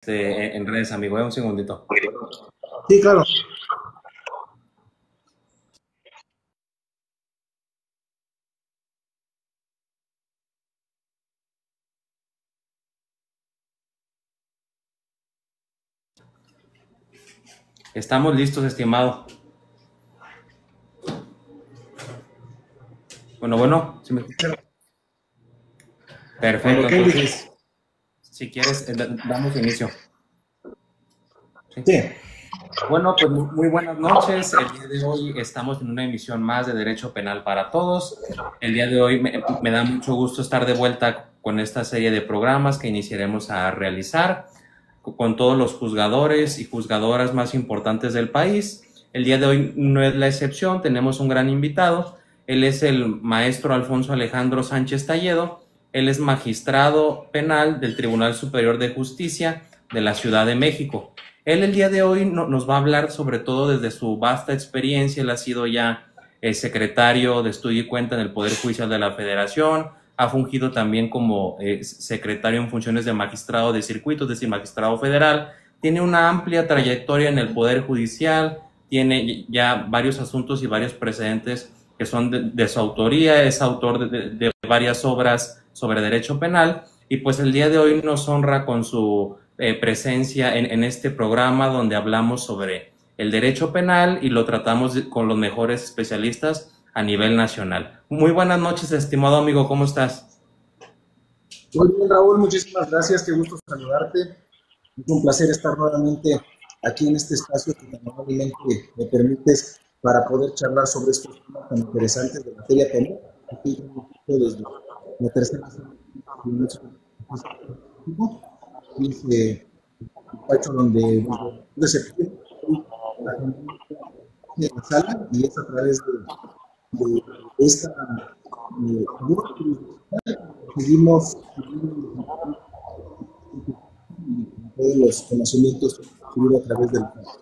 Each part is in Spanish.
en redes, amigo. Un segundito. Sí, claro. Estamos listos, estimado. Bueno. ¿sí me escuchan? Perfecto, entonces, si quieres, damos inicio. Sí. Bueno, pues muy buenas noches. El día de hoy estamos en una emisión más de Derecho Penal para Todos. El día de hoy me da mucho gusto estar de vuelta con esta serie de programas que iniciaremos a realizar con todos los juzgadores y juzgadoras más importantes del país. El día de hoy no es la excepción, tenemos un gran invitado. Él es el maestro Alfonso Alejandro Sánchez Talledo. Él es magistrado penal del Tribunal Superior de Justicia de la Ciudad de México. Él el día de hoy nos va a hablar sobre todo desde su vasta experiencia. Él ha sido ya secretario de Estudio y Cuenta en el Poder Judicial de la Federación, ha fungido también como secretario en funciones de magistrado de circuito, es decir, magistrado federal, tiene una amplia trayectoria en el Poder Judicial, tiene ya varios asuntos y varios precedentes que son de su autoría, es autor de varias obras sobre derecho penal, y pues el día de hoy nos honra con su presencia en este programa donde hablamos sobre el derecho penal y lo tratamos con los mejores especialistas a nivel nacional. Muy buenas noches, estimado amigo, ¿cómo estás? Muy bien, Raúl, muchísimas gracias, qué gusto saludarte. Es un placer estar nuevamente aquí en este espacio que tan amablemente me permites para poder charlar sobre estos temas tan interesantes de materia penal. Aquí desde la tercera y ese despacho donde desde septiembre la gente de la sala y es a través de esta seguimos todos los conocimientos a través del campo.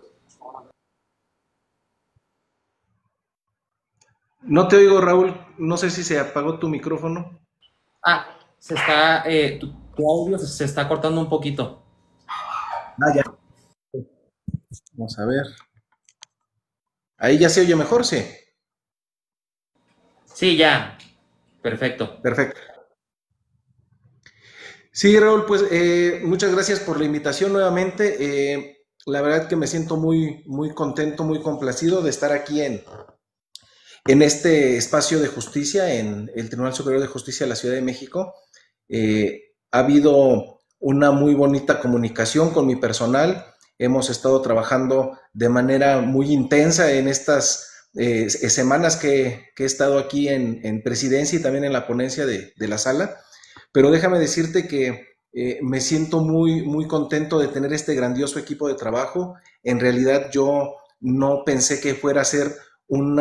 No te oigo, Raúl. No sé si se apagó tu micrófono. Se está, tu audio se está cortando un poquito. Ya. Vamos a ver. Ahí ya se oye mejor, sí. Sí, ya. Perfecto. Perfecto. Sí, Raúl, pues muchas gracias por la invitación nuevamente. La verdad que me siento muy contento, muy complacido de estar aquí en este espacio de justicia, en el Tribunal Superior de Justicia de la Ciudad de México. Ha habido una muy bonita comunicación con mi personal. Hemos estado trabajando de manera muy intensa en estas semanas que he estado aquí en presidencia y también en la ponencia de la sala. Pero déjame decirte que me siento muy contento de tener este grandioso equipo de trabajo. En realidad yo no pensé que fuera a ser un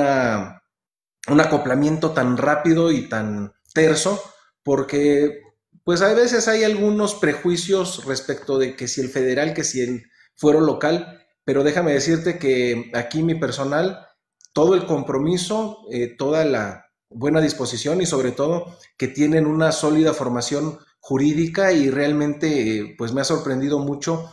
acoplamiento tan rápido y tan terso, porque pues a veces hay algunos prejuicios respecto de que si el federal, que si el fuero local, pero déjame decirte que aquí mi personal, todo el compromiso, toda la buena disposición y sobre todo que tienen una sólida formación jurídica y realmente pues me ha sorprendido mucho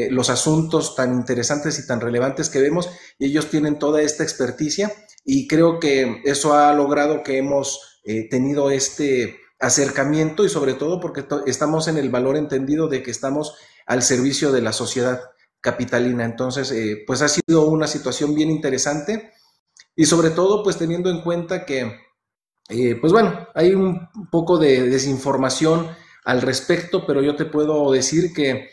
los asuntos tan interesantes y tan relevantes que vemos y ellos tienen toda esta experticia y creo que eso ha logrado que hemos tenido este acercamiento y sobre todo porque estamos en el valor entendido de que estamos al servicio de la sociedad capitalina. Entonces, pues ha sido una situación bien interesante y sobre todo pues teniendo en cuenta que pues bueno, hay un poco de desinformación al respecto, pero yo te puedo decir que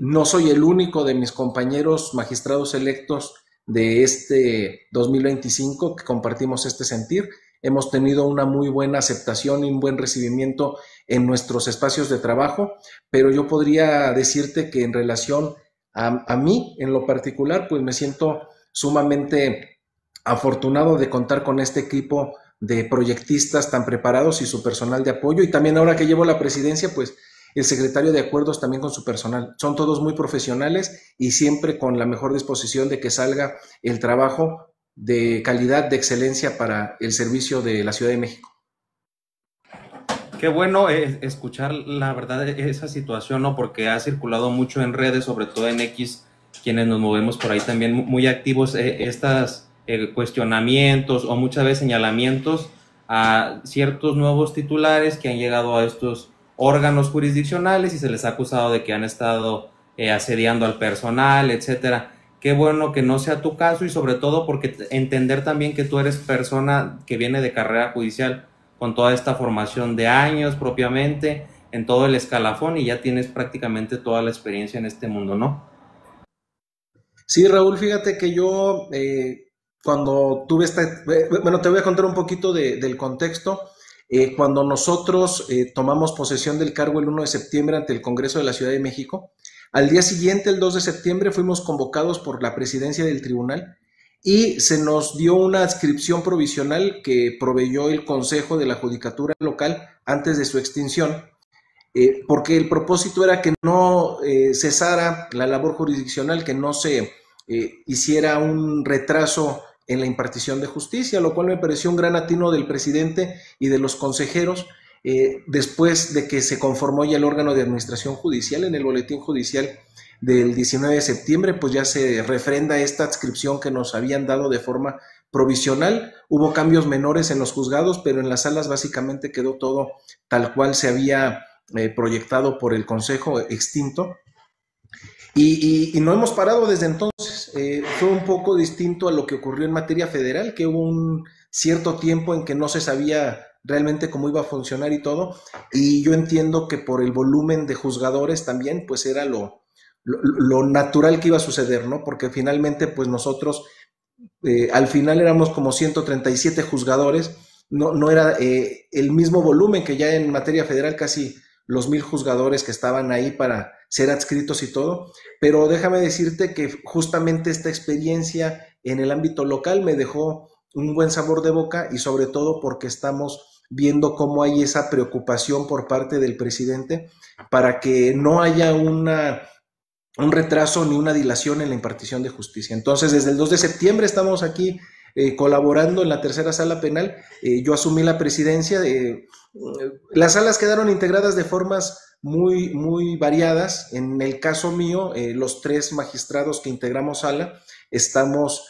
no soy el único de mis compañeros magistrados electos de este 2025 que compartimos este sentir. Hemos tenido una muy buena aceptación y un buen recibimiento en nuestros espacios de trabajo, pero yo podría decirte que en relación a mí, en lo particular, pues me siento sumamente afortunado de contar con este equipo de proyectistas tan preparados y su personal de apoyo. Y también ahora que llevo la presidencia, pues el secretario de acuerdos también con su personal. Son todos muy profesionales y siempre con la mejor disposición de que salga el trabajo de calidad, de excelencia para el servicio de la Ciudad de México. Qué bueno escuchar la verdad esa situación, ¿no? Porque ha circulado mucho en redes, sobre todo en X, quienes nos movemos por ahí también muy activos, estas cuestionamientos o muchas veces señalamientos a ciertos nuevos titulares que han llegado a estos órganos jurisdiccionales y se les ha acusado de que han estado asediando al personal, etcétera. Qué bueno que no sea tu caso y sobre todo porque entender también que tú eres persona que viene de carrera judicial con toda esta formación de años propiamente en todo el escalafón y ya tienes prácticamente toda la experiencia en este mundo, ¿no? Sí, Raúl, fíjate que yo cuando tuve bueno, te voy a contar un poquito del contexto. Cuando nosotros tomamos posesión del cargo el 1 de septiembre ante el Congreso de la Ciudad de México, al día siguiente, el 2 de septiembre, fuimos convocados por la presidencia del tribunal y se nos dio una adscripción provisional que proveyó el Consejo de la Judicatura Local antes de su extinción, porque el propósito era que no cesara la labor jurisdiccional, que no se hiciera un retraso en la impartición de justicia, lo cual me pareció un gran atino del presidente y de los consejeros. Después de que se conformó ya el órgano de administración judicial en el boletín judicial del 19 de septiembre, pues ya se refrenda esta adscripción que nos habían dado de forma provisional. Hubo cambios menores en los juzgados, pero en las salas básicamente quedó todo tal cual se había proyectado por el Consejo extinto. Y no hemos parado desde entonces. Fue un poco distinto a lo que ocurrió en materia federal, que hubo un cierto tiempo en que no se sabía realmente cómo iba a funcionar y todo, y yo entiendo que por el volumen de juzgadores también, pues era lo natural que iba a suceder, ¿no? Porque finalmente, pues nosotros, al final éramos como 137 juzgadores, no era el mismo volumen que ya en materia federal, casi los 1000 juzgadores que estaban ahí para ser adscritos y todo, pero déjame decirte que justamente esta experiencia en el ámbito local me dejó un buen sabor de boca y sobre todo porque estamos viendo cómo hay esa preocupación por parte del presidente para que no haya un retraso ni una dilación en la impartición de justicia. Entonces, desde el 2 de septiembre estamos aquí colaborando en la tercera sala penal. Yo asumí la presidencia. Las salas quedaron integradas de formas muy variadas. En el caso mío, los 3 magistrados que integramos sala estamos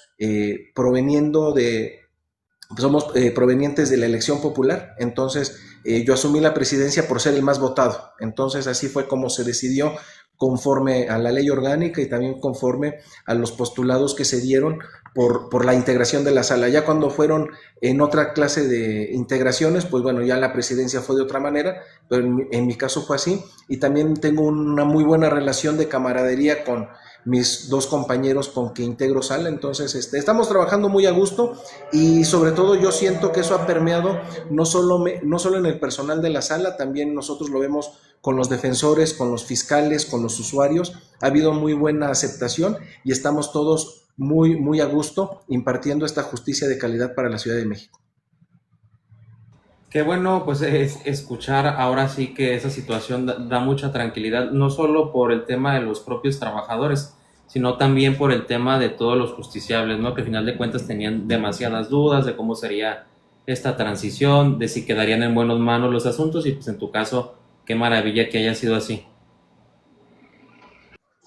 somos provenientes de la elección popular. Entonces yo asumí la presidencia por ser el más votado. Entonces así fue como se decidió, conforme a la ley orgánica y también conforme a los postulados que se dieron por la integración de la sala. Ya cuando fueron en otra clase de integraciones, pues bueno, ya la presidencia fue de otra manera, pero en mi caso fue así. Y también tengo una muy buena relación de camaradería con mis 2 compañeros con que integro sala. Entonces estamos trabajando muy a gusto y sobre todo yo siento que eso ha permeado no solo en el personal de la sala, también nosotros lo vemos con los defensores, con los fiscales, con los usuarios. Ha habido muy buena aceptación y estamos todos muy a gusto impartiendo esta justicia de calidad para la Ciudad de México. Qué bueno, pues es escuchar ahora sí que esa situación da mucha tranquilidad, no solo por el tema de los propios trabajadores, sino también por el tema de todos los justiciables, ¿no? Que al final de cuentas tenían demasiadas dudas de cómo sería esta transición, de si quedarían en buenas manos los asuntos y pues en tu caso, qué maravilla que haya sido así.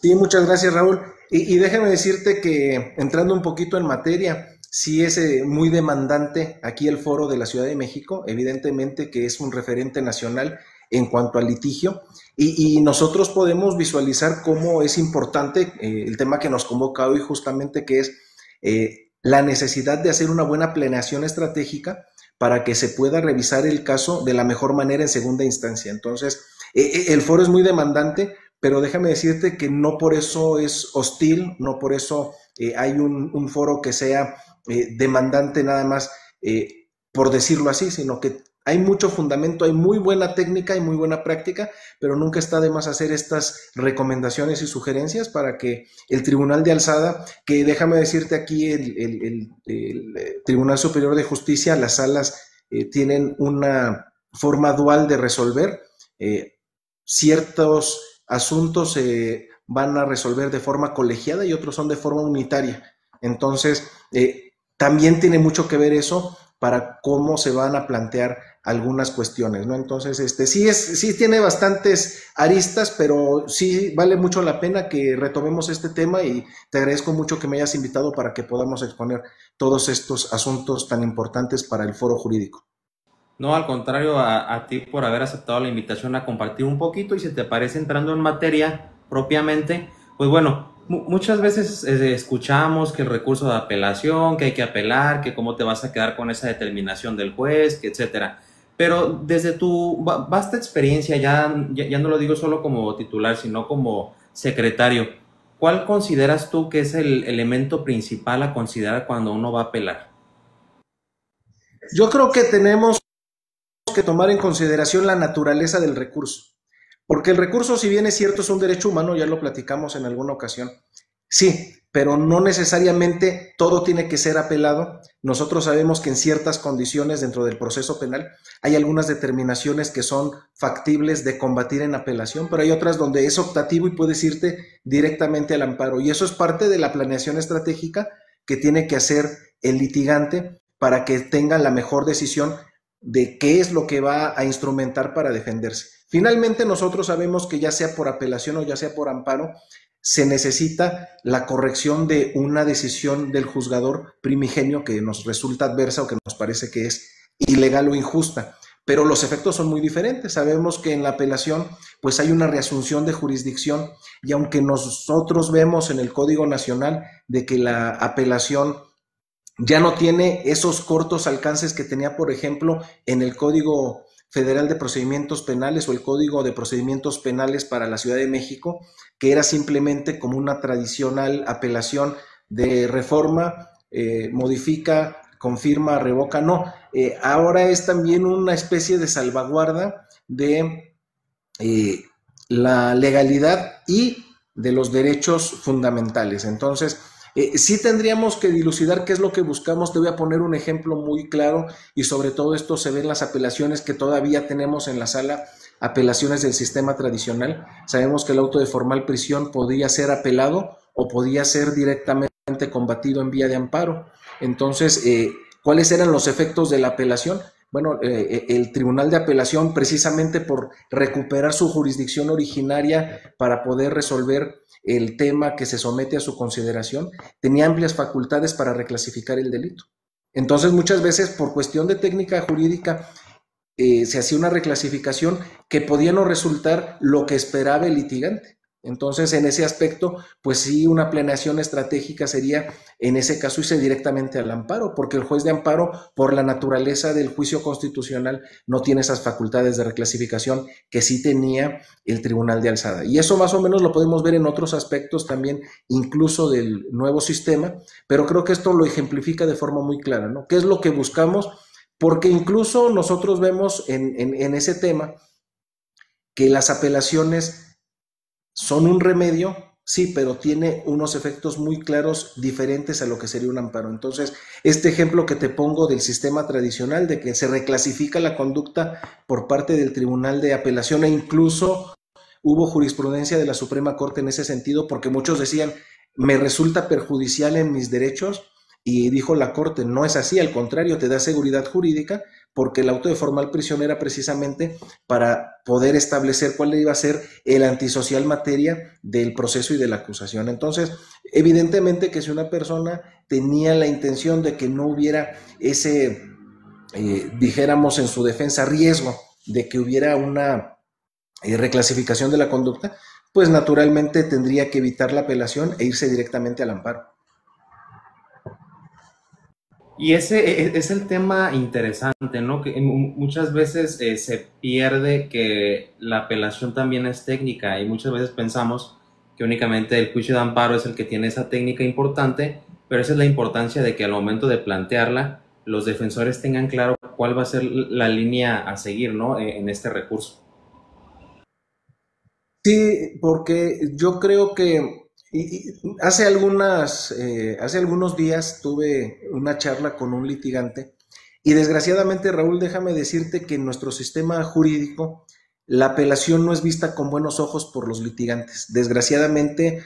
Sí, muchas gracias, Raúl. Y déjame decirte que entrando un poquito en materia, sí es muy demandante aquí el foro de la Ciudad de México, evidentemente que es un referente nacional en cuanto al litigio, y nosotros podemos visualizar cómo es importante el tema que nos convoca hoy justamente, que es la necesidad de hacer una buena planeación estratégica para que se pueda revisar el caso de la mejor manera en segunda instancia. Entonces, el foro es muy demandante, pero déjame decirte que no por eso es hostil, no por eso hay un foro que sea demandante nada más por decirlo así, sino que hay mucho fundamento, hay muy buena técnica y muy buena práctica, pero nunca está de más hacer estas recomendaciones y sugerencias para que el Tribunal de Alzada, que déjame decirte aquí el Tribunal Superior de Justicia, las salas tienen una forma dual de resolver, ciertos asuntos se van a resolver de forma colegiada y otros son de forma unitaria. Entonces, también tiene mucho que ver eso para cómo se van a plantear algunas cuestiones, ¿no? Entonces, sí tiene bastantes aristas, pero sí vale mucho la pena que retomemos este tema y te agradezco mucho que me hayas invitado para que podamos exponer todos estos asuntos tan importantes para el foro jurídico. No, al contrario, a ti por haber aceptado la invitación a compartir un poquito, y si te parece entrando en materia propiamente, pues bueno, muchas veces escuchamos que el recurso de apelación, que hay que apelar, que cómo te vas a quedar con esa determinación del juez, que etcétera. Pero desde tu vasta experiencia, ya no lo digo solo como titular, sino como secretario, ¿cuál consideras tú que es el elemento principal a considerar cuando uno va a apelar? Yo creo que tenemos que tomar en consideración la naturaleza del recurso, porque el recurso, si bien es cierto, es un derecho humano, ya lo platicamos en alguna ocasión, sí, pero no necesariamente todo tiene que ser apelado. Nosotros sabemos que en ciertas condiciones dentro del proceso penal hay algunas determinaciones que son factibles de combatir en apelación, pero hay otras donde es optativo y puedes irte directamente al amparo, y eso es parte de la planeación estratégica que tiene que hacer el litigante para que tenga la mejor decisión de qué es lo que va a instrumentar para defenderse. Finalmente, nosotros sabemos que ya sea por apelación o ya sea por amparo, se necesita la corrección de una decisión del juzgador primigenio que nos resulta adversa o que nos parece que es ilegal o injusta. Pero los efectos son muy diferentes. Sabemos que en la apelación pues hay una reasunción de jurisdicción, y aunque nosotros vemos en el Código Nacional de que la apelación ya no tiene esos cortos alcances que tenía, por ejemplo, en el Código Federal de Procedimientos Penales o el Código de Procedimientos Penales para la Ciudad de México, que era simplemente como una tradicional apelación de reforma, modifica, confirma, revoca, no. Ahora es también una especie de salvaguarda de la legalidad y de los derechos fundamentales. Entonces, sí tendríamos que dilucidar qué es lo que buscamos. Te voy a poner un ejemplo muy claro, y sobre todo esto se ve en las apelaciones que todavía tenemos en la sala, apelaciones del sistema tradicional. Sabemos que el auto de formal prisión podía ser apelado o podía ser directamente combatido en vía de amparo. Entonces, ¿cuáles eran los efectos de la apelación? Bueno, el Tribunal de Apelación, precisamente por recuperar su jurisdicción originaria para poder resolver el tema que se somete a su consideración, tenía amplias facultades para reclasificar el delito. Entonces, muchas veces, por cuestión de técnica jurídica, se hacía una reclasificación que podía no resultar lo que esperaba el litigante. Entonces, en ese aspecto, pues sí, una planeación estratégica sería, en ese caso, irse directamente al amparo, porque el juez de amparo, por la naturaleza del juicio constitucional, no tiene esas facultades de reclasificación que sí tenía el Tribunal de Alzada. Y eso más o menos lo podemos ver en otros aspectos también, incluso del nuevo sistema, pero creo que esto lo ejemplifica de forma muy clara, ¿no? ¿Qué es lo que buscamos? Porque incluso nosotros vemos en ese tema que las apelaciones son un remedio, sí, pero tiene unos efectos muy claros diferentes a lo que sería un amparo. Entonces, este ejemplo que te pongo del sistema tradicional, de que se reclasifica la conducta por parte del Tribunal de Apelación, e incluso hubo jurisprudencia de la Suprema Corte en ese sentido, porque muchos decían, me resulta perjudicial en mis derechos, y dijo la Corte, no es así, al contrario, te da seguridad jurídica, porque el auto de formal prisión era precisamente para poder establecer cuál iba a ser el antisocial materia del proceso y de la acusación. Entonces, evidentemente que si una persona tenía la intención de que no hubiera ese, dijéramos en su defensa, riesgo de que hubiera una reclasificación de la conducta, pues naturalmente tendría que evitar la apelación e irse directamente al amparo. Y ese es el tema interesante, ¿no? Que muchas veces se pierde que la apelación también es técnica, y muchas veces pensamos que únicamente el juicio de amparo es el que tiene esa técnica importante, pero esa es la importancia de que al momento de plantearla, los defensores tengan claro cuál va a ser la línea a seguir, ¿no? En este recurso. Sí, porque yo creo que hace algunos días tuve una charla con un litigante, y desgraciadamente, Raúl, déjame decirte que en nuestro sistema jurídico la apelación no es vista con buenos ojos por los litigantes. Desgraciadamente,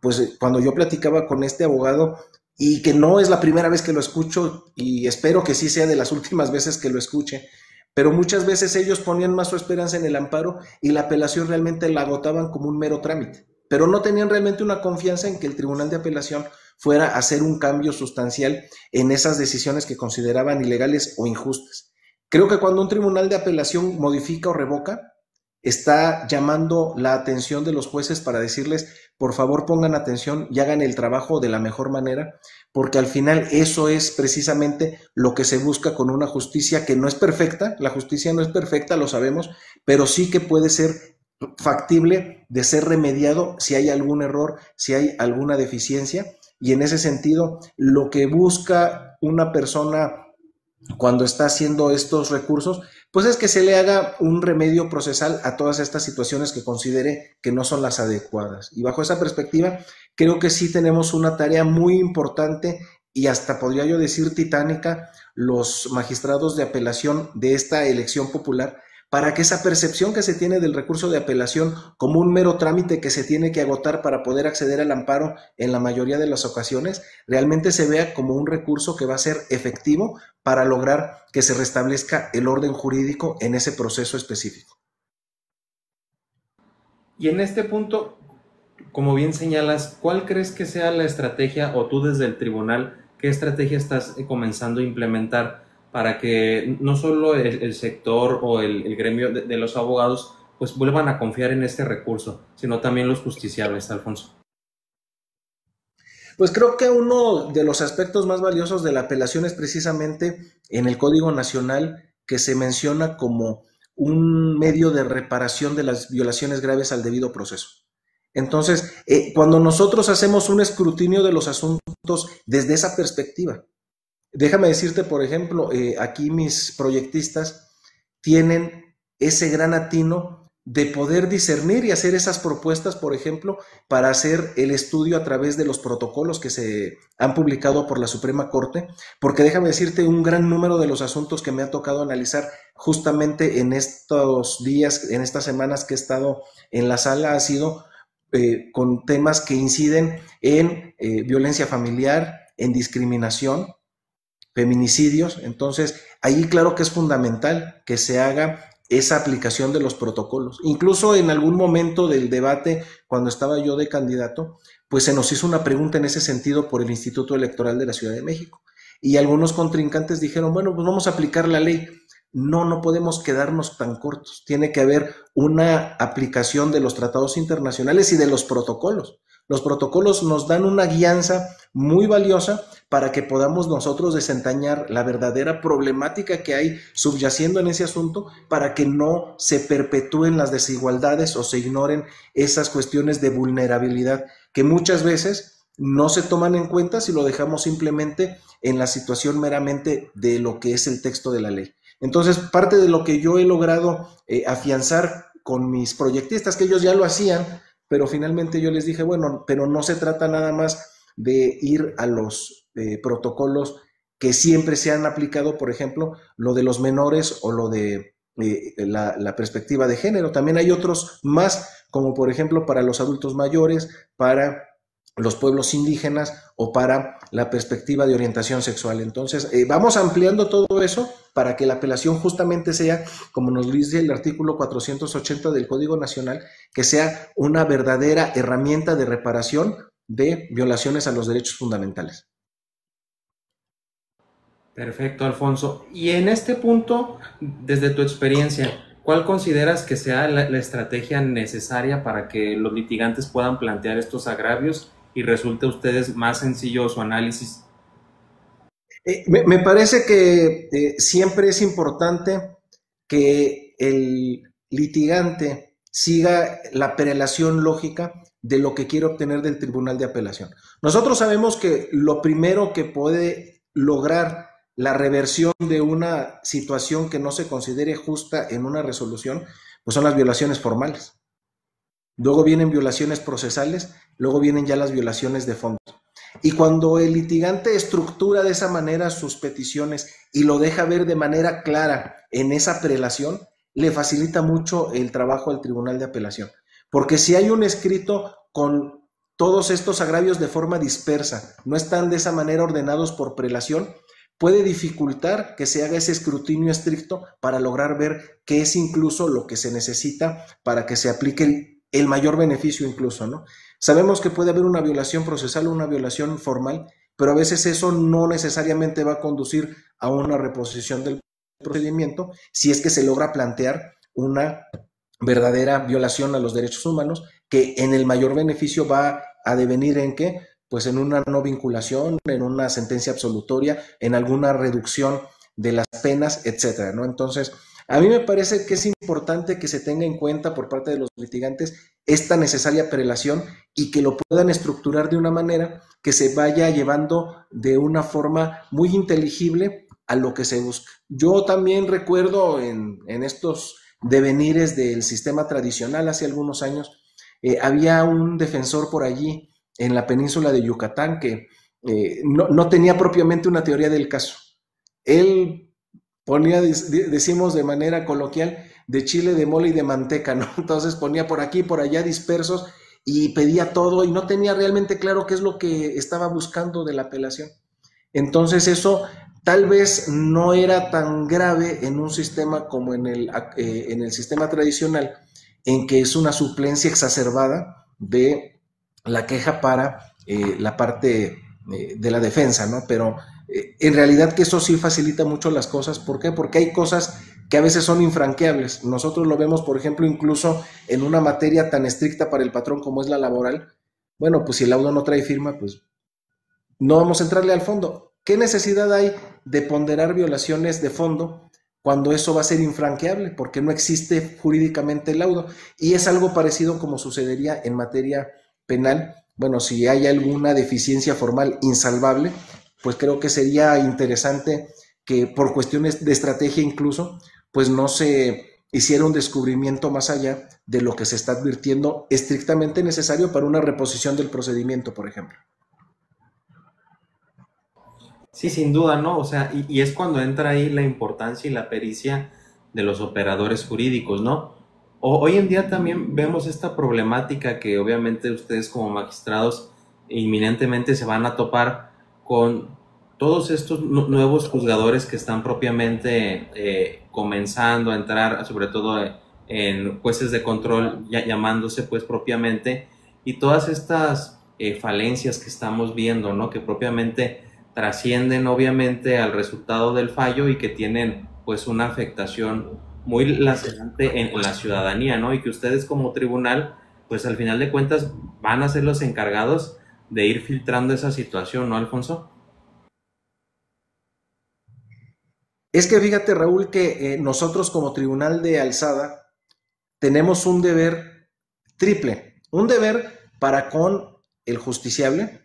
pues cuando yo platicaba con este abogado, y que no es la primera vez que lo escucho y espero que sí sea de las últimas veces que lo escuche, pero muchas veces ellos ponían más su esperanza en el amparo y la apelación realmente la agotaban como un mero trámite, pero no tenían realmente una confianza en que el Tribunal de Apelación fuera a hacer un cambio sustancial en esas decisiones que consideraban ilegales o injustas. Creo que cuando un tribunal de apelación modifica o revoca, está llamando la atención de los jueces para decirles, por favor pongan atención y hagan el trabajo de la mejor manera, porque al final eso es precisamente lo que se busca con una justicia que no es perfecta, la justicia no es perfecta, lo sabemos, pero sí que puede ser factible de ser remediado si hay algún error, si hay alguna deficiencia, y en ese sentido, lo que busca una persona cuando está haciendo estos recursos, pues es que se le haga un remedio procesal a todas estas situaciones que considere que no son las adecuadas. Y bajo esa perspectiva, creo que sí tenemos una tarea muy importante y hasta podría yo decir titánica, los magistrados de apelación de esta elección popular, para que esa percepción que se tiene del recurso de apelación como un mero trámite que se tiene que agotar para poder acceder al amparo en la mayoría de las ocasiones, realmente se vea como un recurso que va a ser efectivo para lograr que se restablezca el orden jurídico en ese proceso específico. Y en este punto, como bien señalas, ¿cuál crees que sea la estrategia, o tú desde el tribunal, qué estrategia estás comenzando a implementar para que no solo el sector o el gremio de los abogados pues vuelvan a confiar en este recurso, sino también los justiciables, Alfonso? Pues creo que uno de los aspectos más valiosos de la apelación es precisamente en el Código Nacional, que se menciona como un medio de reparación de las violaciones graves al debido proceso. Entonces, cuando nosotros hacemos un escrutinio de los asuntos desde esa perspectiva, déjame decirte, por ejemplo, aquí mis proyectistas tienen ese gran atino de poder discernir y hacer esas propuestas, por ejemplo, para hacer el estudio a través de los protocolos que se han publicado por la Suprema Corte, porque déjame decirte, un gran número de los asuntos que me ha tocado analizar justamente en estos días, en estas semanas que he estado en la sala, ha sido con temas que inciden en violencia familiar, en discriminación, feminicidios. Entonces, ahí claro que es fundamental que se haga esa aplicación de los protocolos. Incluso en algún momento del debate, cuando estaba yo de candidato, pues se nos hizo una pregunta en ese sentido por el Instituto Electoral de la Ciudad de México. Y algunos contrincantes dijeron, bueno, pues vamos a aplicar la ley. No podemos quedarnos tan cortos. Tiene que haber una aplicación de los tratados internacionales y de los protocolos. Los protocolos nos dan una guianza muy valiosa para que podamos nosotros desentrañar la verdadera problemática que hay subyaciendo en ese asunto, para que no se perpetúen las desigualdades o se ignoren esas cuestiones de vulnerabilidad que muchas veces no se toman en cuenta si lo dejamos simplemente en la situación meramente de lo que es el texto de la ley. Entonces, parte de lo que yo he logrado afianzar con mis proyectistas, que ellos ya lo hacían, pero finalmente yo les dije, bueno, pero no se trata nada más de ir a los protocolos que siempre se han aplicado, por ejemplo, lo de los menores o lo de la perspectiva de género. También hay otros más, como por ejemplo para los adultos mayores, para los pueblos indígenas o para la perspectiva de orientación sexual. Entonces, vamos ampliando todo eso para que la apelación justamente sea, como nos dice el artículo 480 del Código Nacional, que sea una verdadera herramienta de reparación de violaciones a los derechos fundamentales. Perfecto, Alfonso. Y en este punto, desde tu experiencia, ¿cuál consideras que sea la estrategia necesaria para que los litigantes puedan plantear estos agravios y resulte a ustedes más sencillo su análisis? Me parece que siempre es importante que el litigante siga la prelación lógica de lo que quiere obtener del Tribunal de Apelación. Nosotros sabemos que lo primero que puede lograr la reversión de una situación que no se considere justa en una resolución, pues son las violaciones formales. Luego vienen violaciones procesales, luego vienen ya las violaciones de fondo. Y cuando el litigante estructura de esa manera sus peticiones y lo deja ver de manera clara en esa prelación, le facilita mucho el trabajo al Tribunal de Apelación. Porque si hay un escrito con todos estos agravios de forma dispersa, no están de esa manera ordenados por prelación, puede dificultar que se haga ese escrutinio estricto para lograr ver qué es incluso lo que se necesita para que se aplique el mayor beneficio incluso, ¿no? Sabemos que puede haber una violación procesal o una violación formal, pero a veces eso no necesariamente va a conducir a una reposición del procedimiento si es que se logra plantear una verdadera violación a los derechos humanos, que en el mayor beneficio va a devenir en qué, pues en una no vinculación, en una sentencia absolutoria, en alguna reducción de las penas, etcétera, ¿no? Entonces, a mí me parece que es importante que se tenga en cuenta por parte de los litigantes esta necesaria prelación y que lo puedan estructurar de una manera que se vaya llevando de una forma muy inteligible a lo que se busca. Yo también recuerdo en estos devenires del sistema tradicional hace algunos años, había un defensor por allí en la península de Yucatán que no tenía propiamente una teoría del caso. Él ponía, decimos de manera coloquial, de chile, de mole y de manteca, ¿no? Entonces ponía por aquí, por allá dispersos y pedía todo y no tenía realmente claro qué es lo que estaba buscando de la apelación. Entonces eso tal vez no era tan grave en un sistema como en el sistema tradicional, en que es una suplencia exacerbada de la queja para la parte de la defensa, ¿no? Pero en realidad que eso sí facilita mucho las cosas. ¿Por qué? Porque hay cosas que a veces son infranqueables. Nosotros lo vemos, por ejemplo, incluso en una materia tan estricta para el patrón como es la laboral. Bueno, pues si el laudo no trae firma, pues no vamos a entrarle al fondo. ¿Qué necesidad hay de ponderar violaciones de fondo cuando eso va a ser infranqueable? Porque no existe jurídicamente el laudo. Y es algo parecido como sucedería en materia penal. Bueno, si hay alguna deficiencia formal insalvable, pues creo que sería interesante que por cuestiones de estrategia incluso, pues no se hiciera un descubrimiento más allá de lo que se está advirtiendo estrictamente necesario para una reposición del procedimiento, por ejemplo. Sí, sin duda, ¿no? O sea, y es cuando entra ahí la importancia y la pericia de los operadores jurídicos, ¿no? Hoy en día también vemos esta problemática que obviamente ustedes como magistrados inminentemente se van a topar con todos estos nuevos juzgadores que están propiamente comenzando a entrar, sobre todo en jueces de control, llamándose pues propiamente, y todas estas falencias que estamos viendo, ¿no? Que propiamente trascienden obviamente al resultado del fallo y que tienen pues una afectación muy lacerante en la ciudadanía, ¿no? Y que ustedes como tribunal, pues al final de cuentas van a ser los encargados de ir filtrando esa situación, ¿no, Alfonso? Es que fíjate, Raúl, que nosotros como tribunal de alzada tenemos un deber triple, un deber para con el justiciable,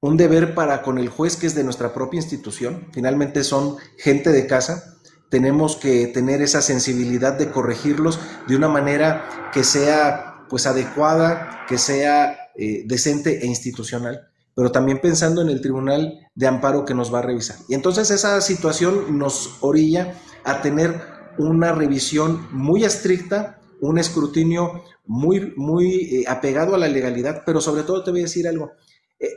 un deber para con el juez que es de nuestra propia institución, finalmente son gente de casa. Tenemos que tener esa sensibilidad de corregirlos de una manera que sea pues adecuada, que sea decente e institucional, pero también pensando en el tribunal de amparo que nos va a revisar. Y entonces esa situación nos orilla a tener una revisión muy estricta, un escrutinio muy apegado a la legalidad, pero sobre todo te voy a decir algo.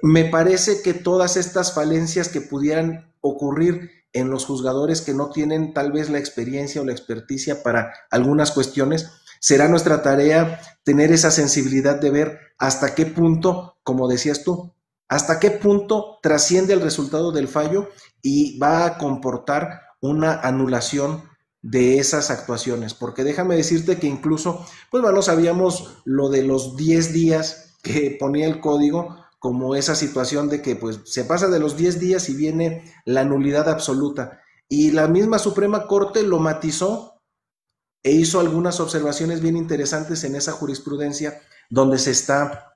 Me parece que todas estas falencias que pudieran ocurrir en los juzgadores que no tienen tal vez la experiencia o la experticia para algunas cuestiones, será nuestra tarea tener esa sensibilidad de ver hasta qué punto, como decías tú, hasta qué punto trasciende el resultado del fallo y va a comportar una anulación de esas actuaciones, porque déjame decirte que incluso, pues bueno, sabíamos lo de los 10 días que ponía el código, como esa situación de que pues se pasa de los 10 días y viene la nulidad absoluta. Y la misma Suprema Corte lo matizó e hizo algunas observaciones bien interesantes en esa jurisprudencia donde se está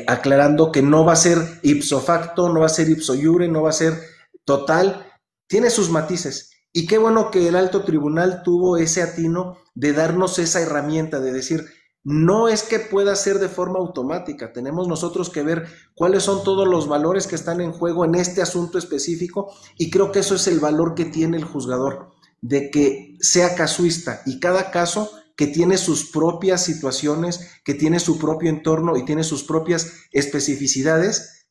aclarando que no va a ser ipso facto, no va a ser ipso iure, no va a ser total, tiene sus matices. Y qué bueno que el alto tribunal tuvo ese atino de darnos esa herramienta, de decir, no es que pueda ser de forma automática, tenemos nosotros que ver cuáles son todos los valores que están en juego en este asunto específico, y creo que eso es el valor que tiene el juzgador, de que sea casuista y cada caso que tiene sus propias situaciones, que tiene su propio entorno y tiene sus propias especificidades,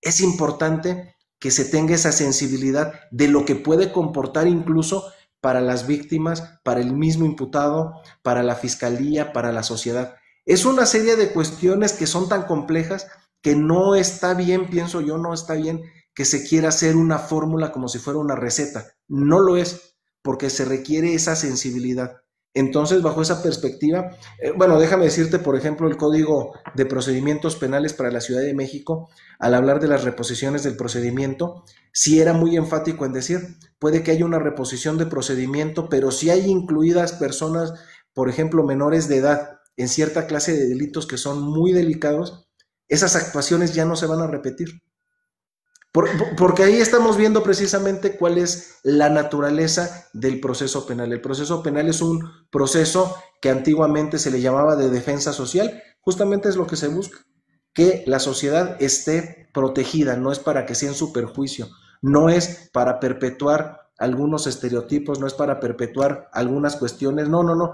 es importante que se tenga esa sensibilidad de lo que puede comportar incluso para las víctimas, para el mismo imputado, para la fiscalía, para la sociedad. Es una serie de cuestiones que son tan complejas que no está bien, pienso yo, no está bien que se quiera hacer una fórmula como si fuera una receta. No lo es, porque se requiere esa sensibilidad. Entonces, bajo esa perspectiva, bueno, déjame decirte, por ejemplo, el Código de Procedimientos Penales para la Ciudad de México, al hablar de las reposiciones del procedimiento, sí era muy enfático en decir, puede que haya una reposición de procedimiento, pero si hay incluidas personas, por ejemplo, menores de edad, en cierta clase de delitos que son muy delicados, esas actuaciones ya no se van a repetir. Porque ahí estamos viendo precisamente cuál es la naturaleza del proceso penal. El proceso penal es un proceso que antiguamente se le llamaba de defensa social. Justamente es lo que se busca, que la sociedad esté protegida, no es para que sea en su perjuicio, no es para perpetuar algunos estereotipos, no es para perpetuar algunas cuestiones, no,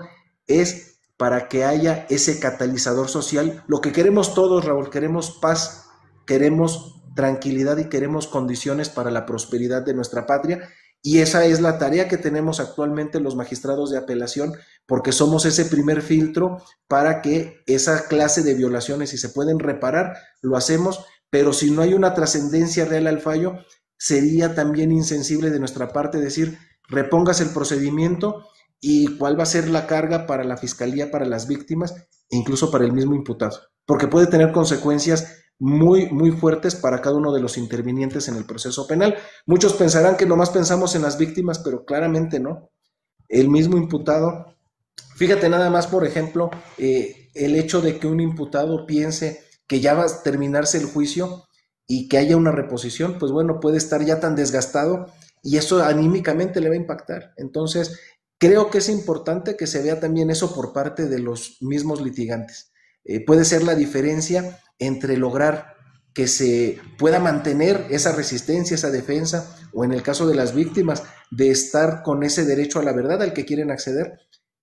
es para que haya ese catalizador social. Lo que queremos todos, Raúl, queremos paz, queremos tranquilidad y queremos condiciones para la prosperidad de nuestra patria, y esa es la tarea que tenemos actualmente los magistrados de apelación, porque somos ese primer filtro para que esa clase de violaciones, si se pueden reparar, lo hacemos, pero si no hay una trascendencia real al fallo, sería también insensible de nuestra parte decir, repongas el procedimiento y cuál va a ser la carga para la fiscalía, para las víctimas, e incluso para el mismo imputado, porque puede tener consecuencias muy, muy fuertes para cada uno de los intervinientes en el proceso penal. Muchos pensarán que nomás pensamos en las víctimas, pero claramente no. El mismo imputado, fíjate nada más, por ejemplo, el hecho de que un imputado piense que ya va a terminarse el juicio y que haya una reposición, pues bueno, puede estar ya tan desgastado y eso anímicamente le va a impactar. Entonces, creo que es importante que se vea también eso por parte de los mismos litigantes. Puede ser la diferencia entre lograr que se pueda mantener esa resistencia, esa defensa, o en el caso de las víctimas, de estar con ese derecho a la verdad al que quieren acceder,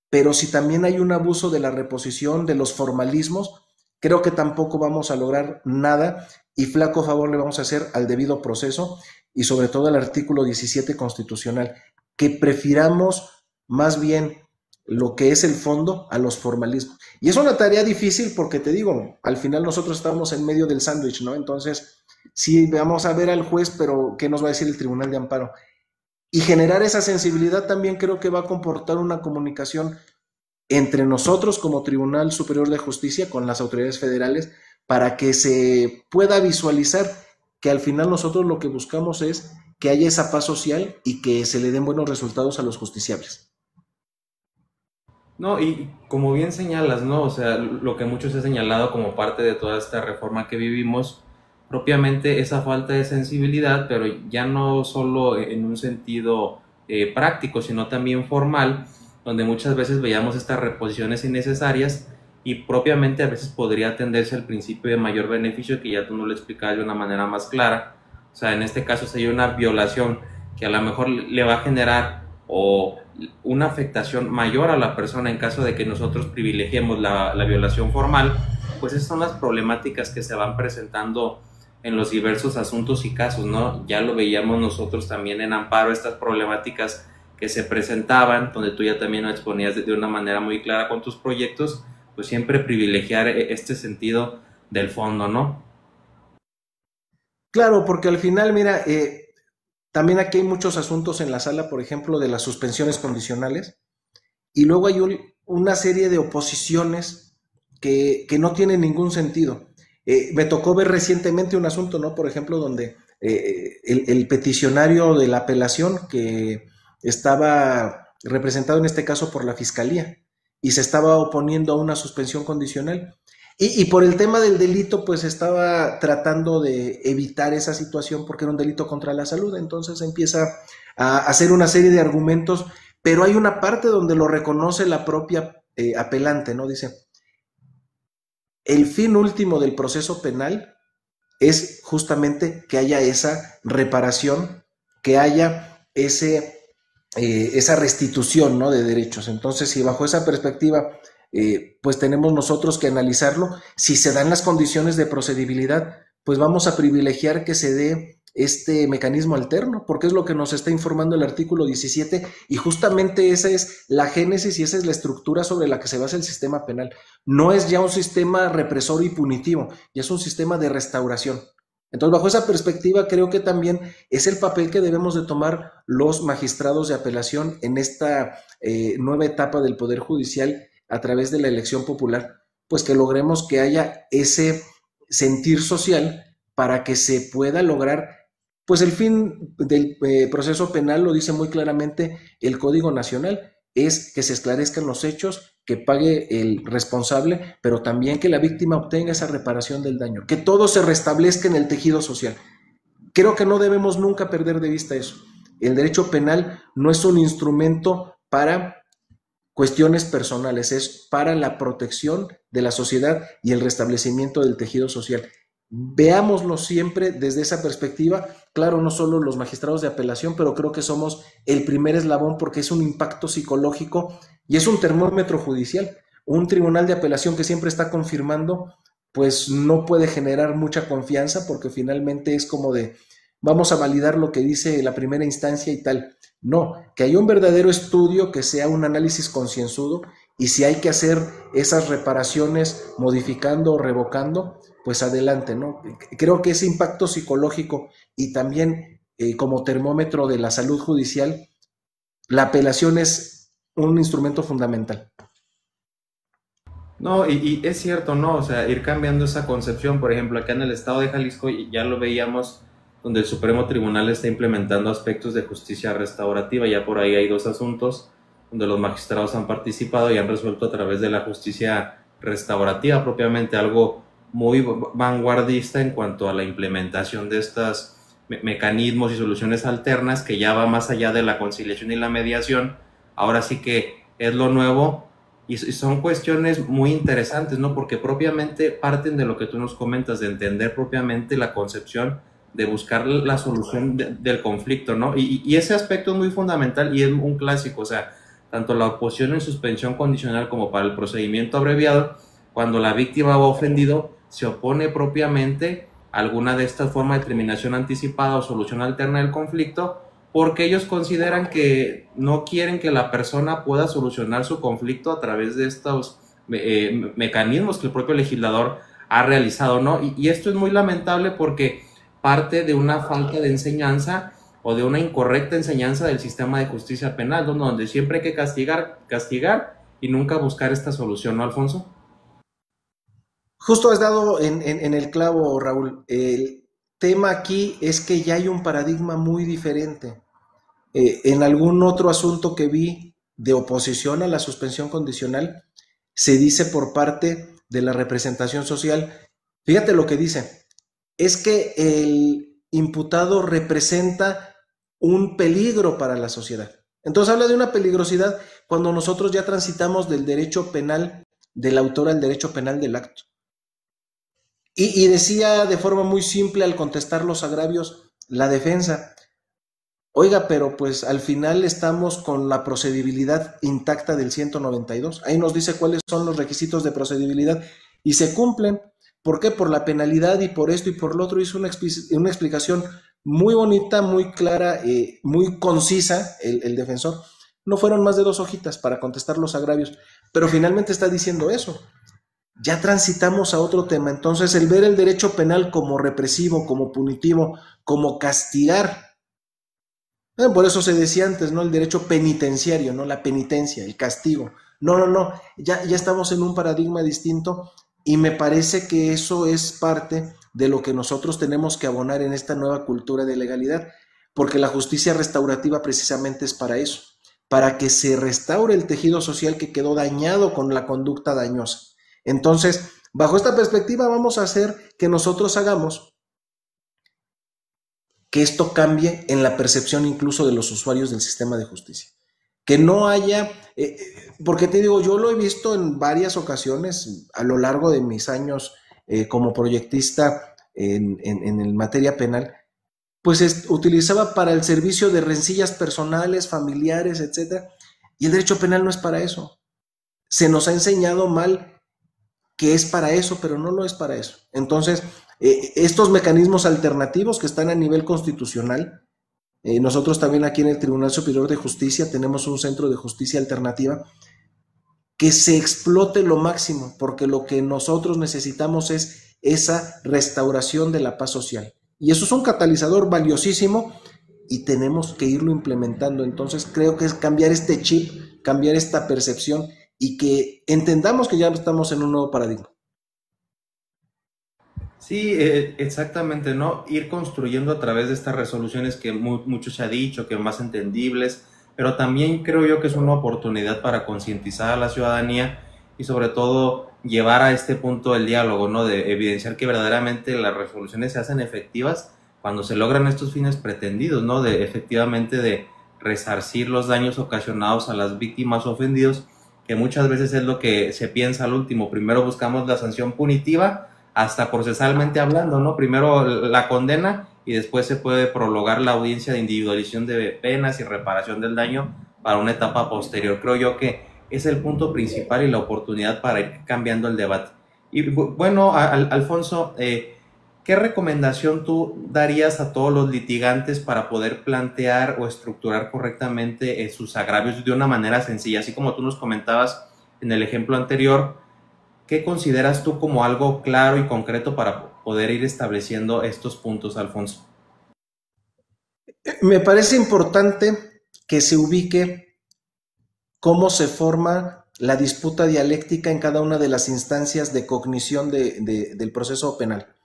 pero si también hay un abuso de la reposición, de los formalismos, creo que tampoco vamos a lograr nada y flaco favor le vamos a hacer al debido proceso y sobre todo al artículo 17 constitucional, que prefiramos más bien lo que es el fondo a los formalismos. Y es una tarea difícil porque te digo, al final nosotros estamos en medio del sándwich, ¿no? Entonces, sí, vamos a ver al juez, pero ¿qué nos va a decir el Tribunal de Amparo? Y generar esa sensibilidad también creo que va a comportar una comunicación entre nosotros como Tribunal Superior de Justicia con las autoridades federales para que se pueda visualizar que al final nosotros lo que buscamos es que haya esa paz social y que se le den buenos resultados a los justiciables. No, y como bien señalas, ¿no? O sea, lo que muchos he señalado como parte de toda esta reforma que vivimos, propiamente esa falta de sensibilidad, pero ya no solo en un sentido práctico, sino también formal, donde muchas veces veíamos estas reposiciones innecesarias y propiamente a veces podría atenderse al principio de mayor beneficio, que ya tú nos lo explicabas de una manera más clara. O sea, en este caso sería una violación que a lo mejor le va a generar o una afectación mayor a la persona en caso de que nosotros privilegiemos la violación formal, pues esas son las problemáticas que se van presentando en los diversos asuntos y casos, ¿no? Ya lo veíamos nosotros también en Amparo, estas problemáticas que se presentaban, donde tú ya también lo exponías de una manera muy clara con tus proyectos, pues siempre privilegiar este sentido del fondo, ¿no? Claro, porque al final, mira, también aquí hay muchos asuntos en la sala, por ejemplo, de las suspensiones condicionales, y luego hay una serie de oposiciones que no tienen ningún sentido. Me tocó ver recientemente un asunto, ¿no? Por ejemplo, donde el peticionario de la apelación, que estaba representado en este caso por la Fiscalía, y se estaba oponiendo a una suspensión condicional. Y por el tema del delito, pues estaba tratando de evitar esa situación porque era un delito contra la salud. Entonces empieza a hacer una serie de argumentos, pero hay una parte donde lo reconoce la propia apelante, ¿no? Dice, el fin último del proceso penal es justamente que haya esa reparación, que haya ese esa restitución, ¿no?, de derechos. Entonces, si bajo esa perspectiva, pues tenemos nosotros que analizarlo, si se dan las condiciones de procedibilidad, pues vamos a privilegiar que se dé este mecanismo alterno, porque es lo que nos está informando el artículo 17, y justamente esa es la génesis y esa es la estructura sobre la que se basa el sistema penal. No es ya un sistema represor y punitivo, ya es un sistema de restauración. Entonces, bajo esa perspectiva, creo que también es el papel que debemos de tomar los magistrados de apelación en esta nueva etapa del Poder Judicial a través de la elección popular, pues que logremos que haya ese sentir social para que se pueda lograr, pues el fin del proceso penal lo dice muy claramente el Código Nacional, es que se esclarezcan los hechos, que pague el responsable, pero también que la víctima obtenga esa reparación del daño, que todo se restablezca en el tejido social. Creo que no debemos nunca perder de vista eso. El derecho penal no es un instrumento para cuestiones personales, es para la protección de la sociedad y el restablecimiento del tejido social. Veámoslo siempre desde esa perspectiva, claro, no solo los magistrados de apelación, pero creo que somos el primer eslabón porque es un impacto psicológico y es un termómetro judicial. Un tribunal de apelación que siempre está confirmando, pues no puede generar mucha confianza porque finalmente es como de, vamos a validar lo que dice la primera instancia y tal. No, que haya un verdadero estudio, que sea un análisis concienzudo y si hay que hacer esas reparaciones modificando o revocando, pues adelante, ¿no? Creo que ese impacto psicológico y también como termómetro de la salud judicial, la apelación es un instrumento fundamental. No, y es cierto, ¿no? O sea, ir cambiando esa concepción, por ejemplo, acá en el estado de Jalisco ya lo veíamos, donde el Supremo Tribunal está implementando aspectos de justicia restaurativa, ya por ahí hay 2 asuntos donde los magistrados han participado y han resuelto a través de la justicia restaurativa, propiamente algo muy vanguardista en cuanto a la implementación de estos mecanismos y soluciones alternas que ya va más allá de la conciliación y la mediación. Ahora sí que es lo nuevo y son cuestiones muy interesantes, ¿no? Porque propiamente parten de lo que tú nos comentas, de entender propiamente la concepción, de buscar la solución del conflicto, ¿no? Y ese aspecto es muy fundamental y es un clásico, o sea, tanto la oposición en suspensión condicional como para el procedimiento abreviado, cuando la víctima va ofendido, se opone propiamente a alguna de estas formas de terminación anticipada o solución alterna del conflicto, porque ellos consideran que no quieren que la persona pueda solucionar su conflicto a través de estos mecanismos que el propio legislador ha realizado, ¿no? Y esto es muy lamentable porque parte de una falta de enseñanza o de una incorrecta enseñanza del sistema de justicia penal, donde siempre hay que castigar y nunca buscar esta solución, ¿no, Alfonso? Justo has dado en el clavo, Raúl. El tema aquí es que ya hay un paradigma muy diferente. En algún otro asunto que vi de oposición a la suspensión condicional, se dice por parte de la representación social, fíjate lo que dice, es que el imputado representa un peligro para la sociedad. Entonces habla de una peligrosidad cuando nosotros ya transitamos del derecho penal del autor al derecho penal del acto. Y decía de forma muy simple al contestar los agravios la defensa, oiga, pero pues al final estamos con la procedibilidad intacta del 192. Ahí nos dice cuáles son los requisitos de procedibilidad y se cumplen. ¿Por qué? Por la penalidad y por esto y por lo otro. Hizo una explicación muy bonita, muy clara, muy concisa el defensor. No fueron más de 2 hojitas para contestar los agravios, pero finalmente está diciendo eso. Ya transitamos a otro tema. Entonces, el ver el derecho penal como represivo, como punitivo, como castigar. Por eso se decía antes, ¿no? El derecho penitenciario, ¿no? La penitencia, el castigo. No. Ya estamos en un paradigma distinto y me parece que eso es parte de lo que nosotros tenemos que abonar en esta nueva cultura de legalidad, porque la justicia restaurativa precisamente es para eso, para que se restaure el tejido social que quedó dañado con la conducta dañosa. Entonces, bajo esta perspectiva vamos a hacer que nosotros hagamos que esto cambie en la percepción incluso de los usuarios del sistema de justicia. Que no haya, porque te digo, yo lo he visto en varias ocasiones a lo largo de mis años como proyectista en materia penal, pues utilizaba para el servicio de rencillas personales, familiares, etcétera. Y el derecho penal no es para eso. Se nos ha enseñado mal que es para eso, pero no lo es para eso. Entonces, estos mecanismos alternativos que están a nivel constitucional, nosotros también aquí en el Tribunal Superior de Justicia tenemos un centro de justicia alternativa, que se explote lo máximo, porque lo que nosotros necesitamos es esa restauración de la paz social. Y eso es un catalizador valiosísimo y tenemos que irlo implementando. Entonces creo que es cambiar este chip, cambiar esta percepción y que entendamos que ya estamos en un nuevo paradigma. Sí, exactamente, ¿no? Ir construyendo a través de estas resoluciones que mucho se ha dicho, que más entendibles, pero también creo yo que es una oportunidad para concientizar a la ciudadanía y sobre todo llevar a este punto el diálogo, ¿no? De evidenciar que verdaderamente las resoluciones se hacen efectivas cuando se logran estos fines pretendidos, ¿no? De efectivamente de resarcir los daños ocasionados a las víctimas ofendidos, que muchas veces es lo que se piensa al último. Primero buscamos la sanción punitiva, hasta procesalmente hablando, ¿no? Primero la condena y después se puede prolongar la audiencia de individualización de penas y reparación del daño para una etapa posterior. Creo yo que es el punto principal y la oportunidad para ir cambiando el debate. Y bueno, Alfonso, ¿qué recomendación tú darías a todos los litigantes para poder plantear o estructurar correctamente sus agravios de una manera sencilla? Así como tú nos comentabas en el ejemplo anterior, ¿qué consideras tú como algo claro y concreto para poder ir estableciendo estos puntos, Alfonso? Me parece importante que se ubique cómo se forma la disputa dialéctica en cada una de las instancias de cognición del proceso penal.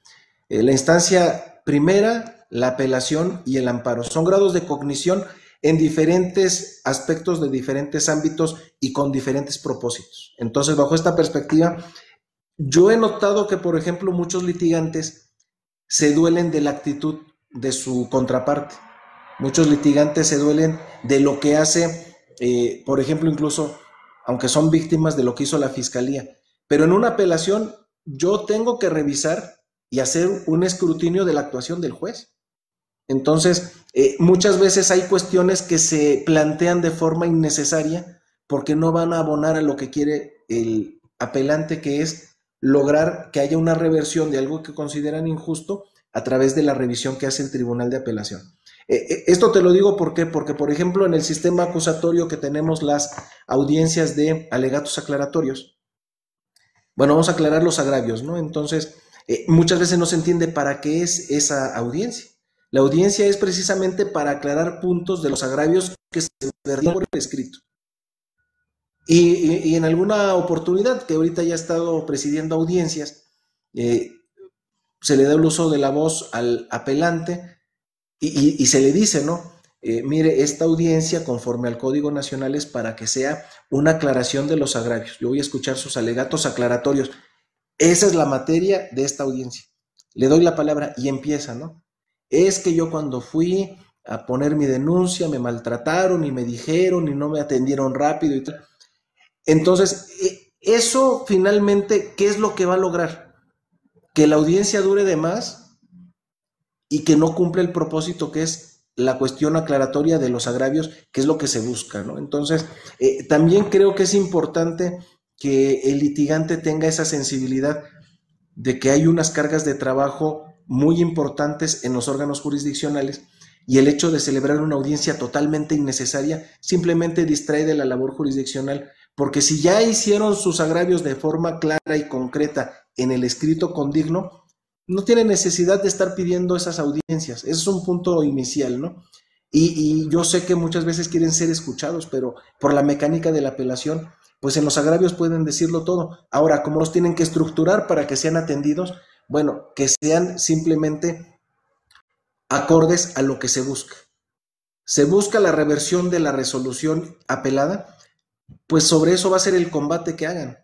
La instancia primera, la apelación y el amparo. Son grados de cognición en diferentes aspectos de diferentes ámbitos y con diferentes propósitos. Entonces, bajo esta perspectiva, yo he notado que, por ejemplo, muchos litigantes se duelen de la actitud de su contraparte. Muchos litigantes se duelen de lo que hace, por ejemplo, incluso, aunque son víctimas de lo que hizo la fiscalía. Pero en una apelación, yo tengo que revisar y hacer un escrutinio de la actuación del juez. Entonces, muchas veces hay cuestiones que se plantean de forma innecesaria porque no van a abonar a lo que quiere el apelante, que es lograr que haya una reversión de algo que consideran injusto a través de la revisión que hace el Tribunal de Apelación. Esto te lo digo porque, por ejemplo, en el sistema acusatorio que tenemos las audiencias de alegatos aclaratorios, bueno, vamos a aclarar los agravios, ¿no? Entonces, muchas veces no se entiende para qué es esa audiencia. La audiencia es precisamente para aclarar puntos de los agravios que se perdieron por escrito. Y en alguna oportunidad, que ahorita ya he estado presidiendo audiencias, se le da el uso de la voz al apelante y se le dice, ¿no? Mire, esta audiencia, conforme al Código Nacional, es para que sea una aclaración de los agravios. Yo voy a escuchar sus alegatos aclaratorios. Esa es la materia de esta audiencia. Le doy la palabra y empieza, ¿no? Es que yo cuando fui a poner mi denuncia me maltrataron y me dijeron y no me atendieron rápido y tal. Entonces, eso finalmente, ¿qué es lo que va a lograr? Que la audiencia dure de más y que no cumple el propósito, que es la cuestión aclaratoria de los agravios, que es lo que se busca, ¿no? Entonces, también creo que es importante que el litigante tenga esa sensibilidad de que hay unas cargas de trabajo muy importantes en los órganos jurisdiccionales y el hecho de celebrar una audiencia totalmente innecesaria simplemente distrae de la labor jurisdiccional, porque si ya hicieron sus agravios de forma clara y concreta en el escrito condigno, no tiene necesidad de estar pidiendo esas audiencias. Ese es un punto inicial, ¿no? Y yo sé que muchas veces quieren ser escuchados, pero por la mecánica de la apelación, pues en los agravios pueden decirlo todo. Ahora, ¿cómo los tienen que estructurar para que sean atendidos? Bueno, que sean simplemente acordes a lo que se busca. Se busca la reversión de la resolución apelada, pues sobre eso va a ser el combate que hagan.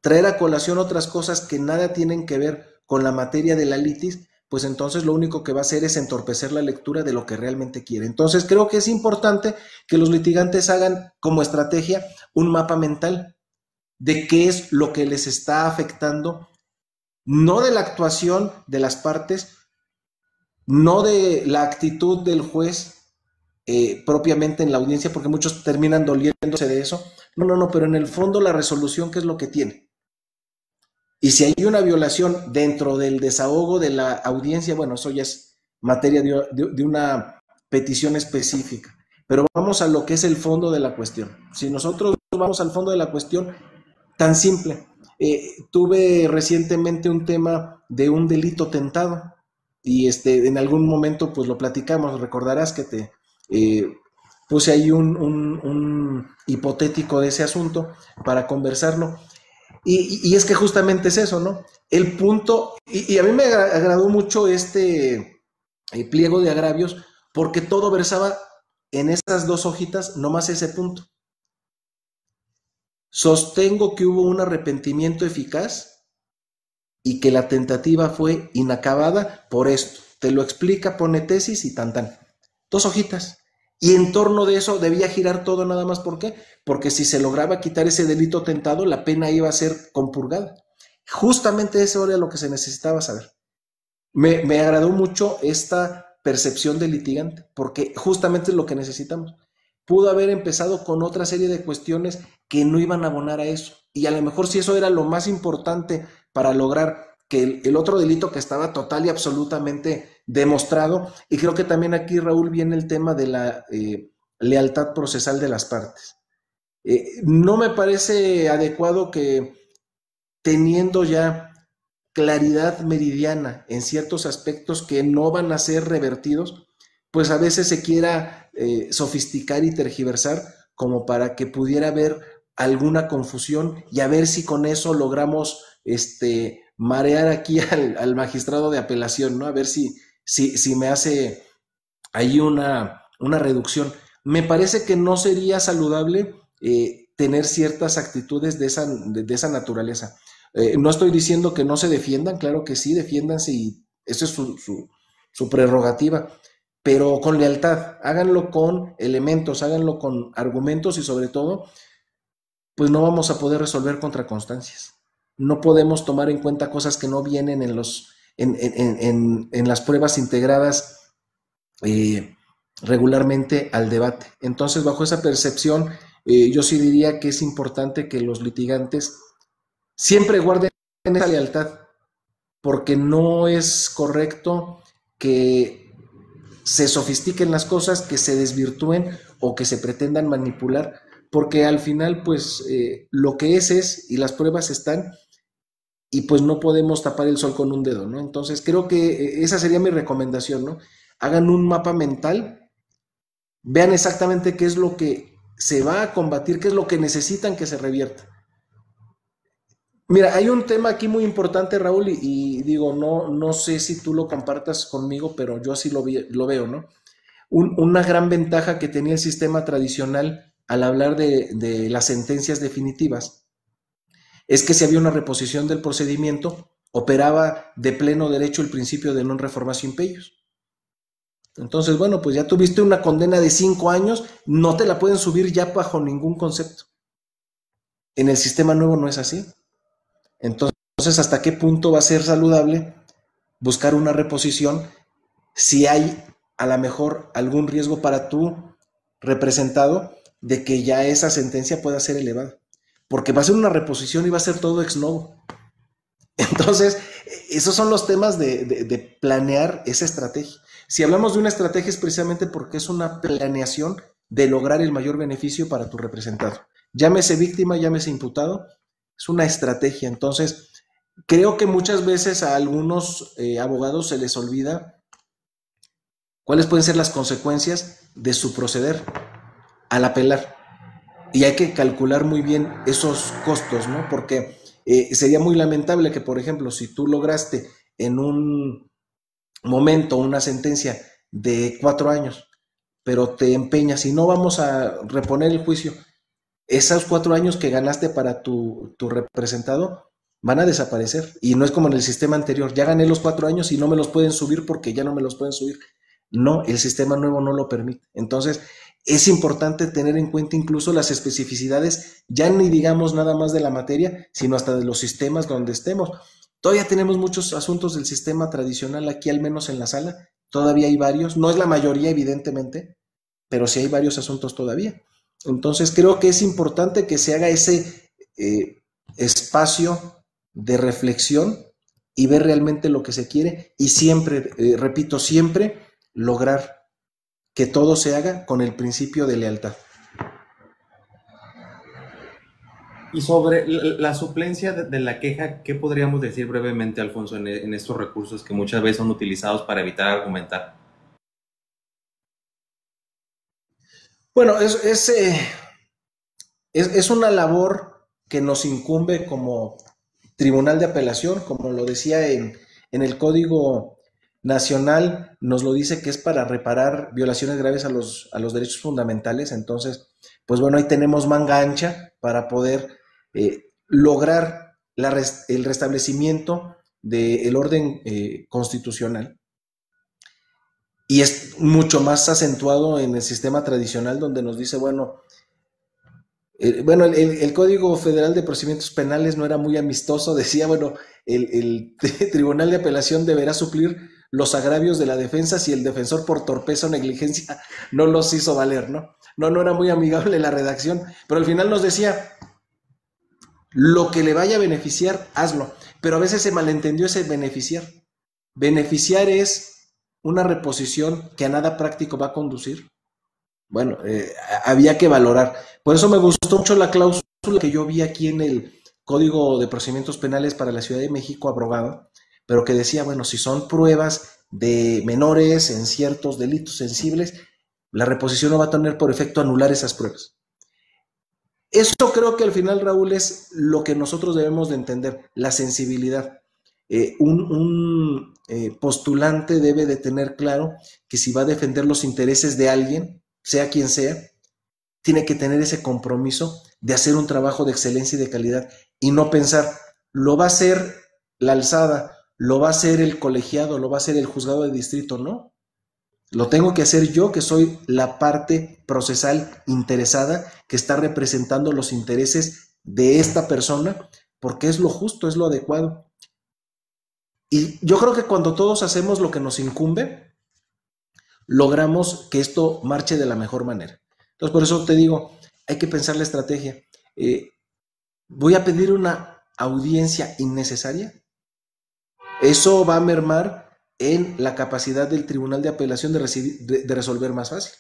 Traer a colación otras cosas que nada tienen que ver con la materia de la litis, pues entonces lo único que va a hacer es entorpecer la lectura de lo que realmente quiere. Entonces creo que es importante que los litigantes hagan como estrategia un mapa mental de qué es lo que les está afectando, no de la actuación de las partes, no de la actitud del juez propiamente en la audiencia, porque muchos terminan doliéndose de eso. No, pero en el fondo la resolución, ¿qué es lo que tiene? Y si hay una violación dentro del desahogo de la audiencia, bueno, eso ya es materia de una petición específica. Pero vamos a lo que es el fondo de la cuestión. Si nosotros vamos al fondo de la cuestión, tan simple. Tuve recientemente un tema de un delito tentado y en algún momento pues lo platicamos. Recordarás que te puse ahí un hipotético de ese asunto para conversarlo. Y es que justamente es eso, ¿no? El punto, y a mí me agradó mucho pliego de agravios, porque todo versaba en esas 2 hojitas, nomás ese punto. Sostengo que hubo un arrepentimiento eficaz y que la tentativa fue inacabada por esto. Te lo explica, pone tesis y tan. 2 hojitas. Y en torno de eso debía girar todo nada más. ¿Por qué? Porque si se lograba quitar ese delito tentado, la pena iba a ser compurgada. Justamente eso era lo que se necesitaba saber. Me agradó mucho esta percepción del litigante, porque justamente es lo que necesitamos. Pudo haber empezado con otra serie de cuestiones que no iban a abonar a eso. Y a lo mejor si eso era lo más importante para lograr que el otro delito que estaba total y absolutamente demostrado, y creo que también aquí, Raúl, viene el tema de la lealtad procesal de las partes. No me parece adecuado que teniendo ya claridad meridiana en ciertos aspectos que no van a ser revertidos, pues a veces se quiera sofisticar y tergiversar como para que pudiera haber alguna confusión y a ver si con eso logramos marear aquí al magistrado de apelación, ¿no? A ver si me hace ahí una reducción. Me parece que no sería saludable tener ciertas actitudes de esa naturaleza. No estoy diciendo que no se defiendan, claro que sí, defiéndanse y eso es su prerrogativa, pero con lealtad, háganlo con elementos, háganlo con argumentos y sobre todo, pues no vamos a poder resolver contra constancias. No podemos tomar en cuenta cosas que no vienen en las pruebas integradas regularmente al debate. Entonces, bajo esa percepción, yo sí diría que es importante que los litigantes siempre guarden esa lealtad, porque no es correcto que se sofistiquen las cosas, que se desvirtúen o que se pretendan manipular, porque al final, pues, lo que es, y las pruebas están, y pues no podemos tapar el sol con un dedo, ¿no? Entonces, creo que esa sería mi recomendación, ¿no? Hagan un mapa mental, vean exactamente qué es lo que se va a combatir, qué es lo que necesitan que se revierta. Mira, hay un tema aquí muy importante, Raúl, y digo, no sé si tú lo compartas conmigo, pero yo así lo veo, ¿no? Una gran ventaja que tenía el sistema tradicional al hablar de las sentencias definitivas es que si había una reposición del procedimiento, operaba de pleno derecho el principio de non reformatio impeius. Entonces, bueno, pues ya tuviste una condena de 5 años, no te la pueden subir ya bajo ningún concepto. En el sistema nuevo no es así. Entonces, ¿hasta qué punto va a ser saludable buscar una reposición si hay a lo mejor algún riesgo para tu representado de que ya esa sentencia pueda ser elevada? Porque va a ser una reposición y va a ser todo ex novo. Entonces, esos son los temas de planear esa estrategia. Si hablamos de una estrategia es precisamente porque es una planeación de lograr el mayor beneficio para tu representado. Llámese víctima, llámese imputado, es una estrategia. Entonces, creo que muchas veces a algunos abogados se les olvida cuáles pueden ser las consecuencias de su proceder al apelar. Y hay que calcular muy bien esos costos, ¿no? Porque sería muy lamentable que, por ejemplo, si tú lograste en un momento una sentencia de 4 años, pero te empeñas y no vamos a reponer el juicio, esos 4 años que ganaste para tu representado van a desaparecer. Y no es como en el sistema anterior, ya gané los 4 años y no me los pueden subir porque ya no me los pueden subir. No, el sistema nuevo no lo permite. Entonces, es importante tener en cuenta incluso las especificidades, ya ni digamos nada más de la materia, sino hasta de los sistemas donde estemos. Todavía tenemos muchos asuntos del sistema tradicional aquí, al menos en la sala, todavía hay varios, no es la mayoría evidentemente, pero sí hay varios asuntos todavía. Entonces creo que es importante que se haga ese espacio de reflexión y ver realmente lo que se quiere y siempre, repito, siempre lograr que todo se haga con el principio de lealtad. Y sobre la suplencia de la queja, ¿qué podríamos decir brevemente, Alfonso, en estos recursos que muchas veces son utilizados para evitar argumentar? Bueno, es una labor que nos incumbe como Tribunal de Apelación, como lo decía en el Código Nacional, nos lo dice que es para reparar violaciones graves a los derechos fundamentales. Entonces, pues bueno, ahí tenemos manga ancha para poder lograr el restablecimiento del orden constitucional. Y es mucho más acentuado en el sistema tradicional donde nos dice, bueno, el Código Federal de Procedimientos Penales no era muy amistoso, decía, bueno, el Tribunal de Apelación deberá suplir los agravios de la defensa si el defensor por torpeza o negligencia no los hizo valer, ¿no? No era muy amigable la redacción, pero al final nos decía, lo que le vaya a beneficiar, hazlo. Pero a veces se malentendió ese beneficiar. Beneficiar es una reposición que a nada práctico va a conducir. Bueno, había que valorar. Por eso me gustó mucho la cláusula que yo vi aquí en el Código de Procedimientos Penales para la Ciudad de México abrogado, pero que decía, bueno, si son pruebas de menores en ciertos delitos sensibles, la reposición no va a tener por efecto anular esas pruebas. Eso creo que al final, Raúl, es lo que nosotros debemos de entender, la sensibilidad. Un postulante debe de tener claro que si va a defender los intereses de alguien, sea quien sea, tiene que tener ese compromiso de hacer un trabajo de excelencia y de calidad y no pensar, lo va a hacer la alzada, lo va a hacer el colegiado, lo va a hacer el juzgado de distrito, no. Lo tengo que hacer yo, que soy la parte procesal interesada, que está representando los intereses de esta persona, porque es lo justo, es lo adecuado. Y yo creo que cuando todos hacemos lo que nos incumbe, logramos que esto marche de la mejor manera. Entonces, por eso te digo, hay que pensar la estrategia. ¿Voy a pedir una audiencia innecesaria? Eso va a mermar en la capacidad del Tribunal de Apelación de resolver más fácil.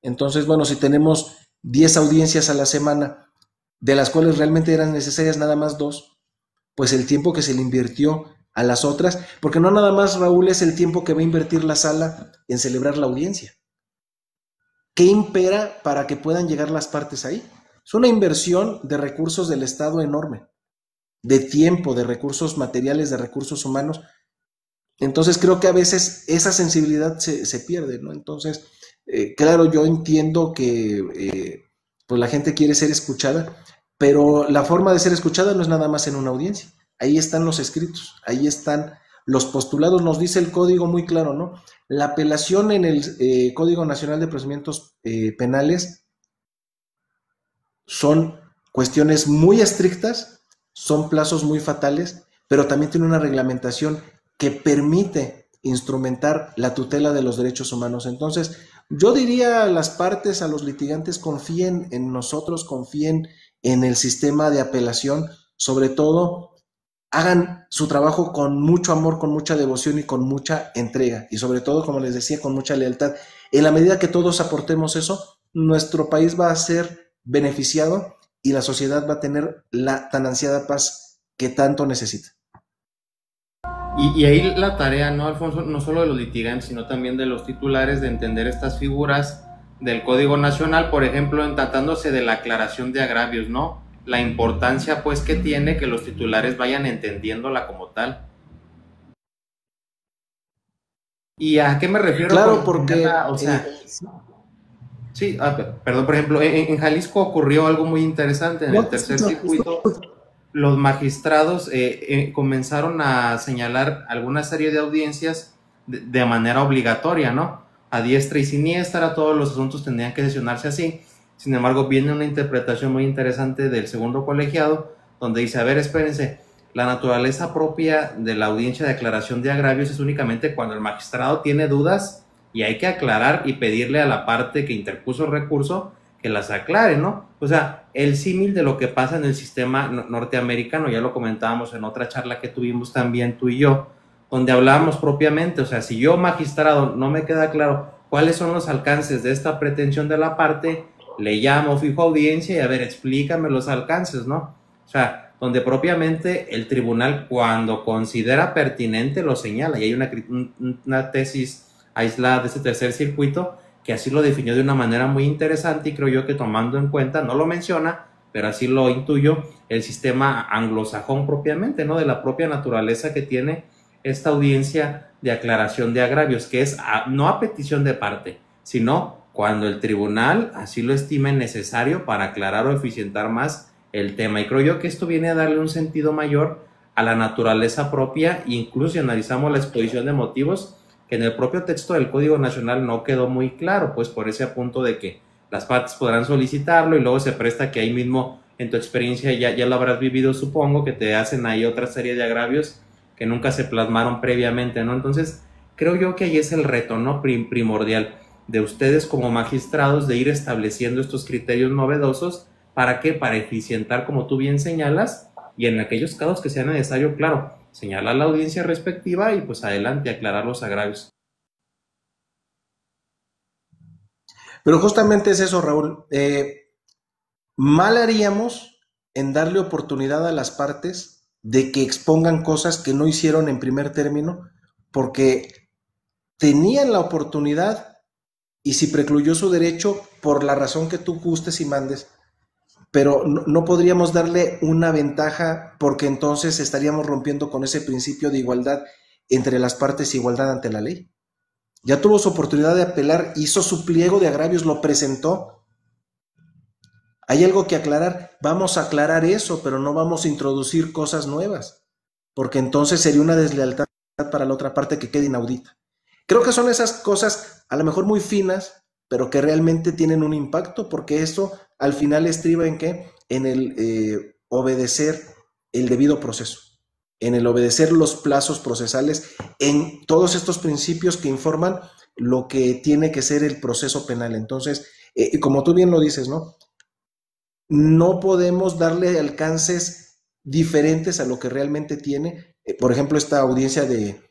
Entonces, bueno, si tenemos 10 audiencias a la semana, de las cuales realmente eran necesarias nada más 2, pues el tiempo que se le invirtió a las otras, porque no nada más, Raúl, es el tiempo que va a invertir la sala en celebrar la audiencia. ¿Qué impera para que puedan llegar las partes ahí? Es una inversión de recursos del Estado enorme, de tiempo, de recursos materiales, de recursos humanos. Entonces creo que a veces esa sensibilidad se pierde, ¿no? Entonces, claro, yo entiendo que pues la gente quiere ser escuchada, pero la forma de ser escuchada no es nada más en una audiencia. Ahí están los escritos, ahí están los postulados, nos dice el código muy claro, ¿no? La apelación en el Código Nacional de Procedimientos Penales son cuestiones muy estrictas, son plazos muy fatales, pero también tiene una reglamentación que permite instrumentar la tutela de los derechos humanos. Entonces, yo diría a las partes, a los litigantes, confíen en nosotros, confíen en el sistema de apelación, sobre todo hagan su trabajo con mucho amor, con mucha devoción y con mucha entrega, y sobre todo, como les decía, con mucha lealtad. En la medida que todos aportemos eso, nuestro país va a ser beneficiado y la sociedad va a tener la tan ansiada paz que tanto necesita. Y ahí la tarea, ¿no, Alfonso? No solo de los litigantes, sino también de los titulares, de entender estas figuras del Código Nacional, por ejemplo, en tratándose de la aclaración de agravios, ¿no? La importancia, pues, que tiene que los titulares vayan entendiéndola como tal. ¿Y a qué me refiero? Claro, porque... sí, perdón, por ejemplo, en Jalisco ocurrió algo muy interesante. En el tercer circuito, los magistrados comenzaron a señalar alguna serie de audiencias de manera obligatoria, ¿no? A diestra y siniestra, todos los asuntos tendrían que sesionarse así. Sin embargo, viene una interpretación muy interesante del segundo colegiado, donde dice, a ver, espérense, la naturaleza propia de la audiencia de aclaración de agravios es únicamente cuando el magistrado tiene dudas y hay que aclarar y pedirle a la parte que interpuso el recurso que las aclare, ¿no? O sea, el símil de lo que pasa en el sistema norteamericano, ya lo comentábamos en otra charla que tuvimos también tú y yo, donde hablábamos propiamente, o sea, si yo magistrado no me queda claro cuáles son los alcances de esta pretensión de la parte, le llamo, fijo audiencia y a ver, explícame los alcances, ¿no? O sea, donde propiamente el tribunal cuando considera pertinente lo señala, y hay una tesis aislada de ese tercer circuito que así lo definió de una manera muy interesante y creo yo que tomando en cuenta, no lo menciona, pero así lo intuyo, el sistema anglosajón propiamente, ¿no? De la propia naturaleza que tiene esta audiencia de aclaración de agravios, que es no a petición de parte, sino cuando el tribunal así lo estime necesario para aclarar o eficientar más el tema. Y creo yo que esto viene a darle un sentido mayor a la naturaleza propia, incluso si analizamos la exposición de motivos, que en el propio texto del Código Nacional no quedó muy claro, pues por ese punto de que las partes podrán solicitarlo y luego se presta que ahí mismo en tu experiencia ya lo habrás vivido, supongo, que te hacen ahí otra serie de agravios que nunca se plasmaron previamente, ¿no? Entonces, creo yo que ahí es el reto, ¿no? Primordial de ustedes como magistrados de ir estableciendo estos criterios novedosos. ¿Para qué? Para eficientar, como tú bien señalas, y en aquellos casos que sea necesario, claro, señalar la audiencia respectiva y pues adelante, aclarar los agravios. Pero justamente es eso, Raúl. Mal haríamos en darle oportunidad a las partes de que expongan cosas que no hicieron en primer término, porque tenían la oportunidad y si precluyó su derecho por la razón que tú gustes y mandes, pero no podríamos darle una ventaja porque entonces estaríamos rompiendo con ese principio de igualdad entre las partes, igualdad ante la ley. Ya tuvo su oportunidad de apelar, hizo su pliego de agravios, lo presentó. Hay algo que aclarar, vamos a aclarar eso, pero no vamos a introducir cosas nuevas, porque entonces sería una deslealtad para la otra parte que quede inaudita. Creo que son esas cosas a lo mejor muy finas, pero que realmente tienen un impacto, porque eso al final estriba en qué? En el obedecer el debido proceso, en el obedecer los plazos procesales, en todos estos principios que informan lo que tiene que ser el proceso penal. Entonces, como tú bien lo dices, ¿no? No podemos darle alcances diferentes a lo que realmente tiene, por ejemplo, esta audiencia de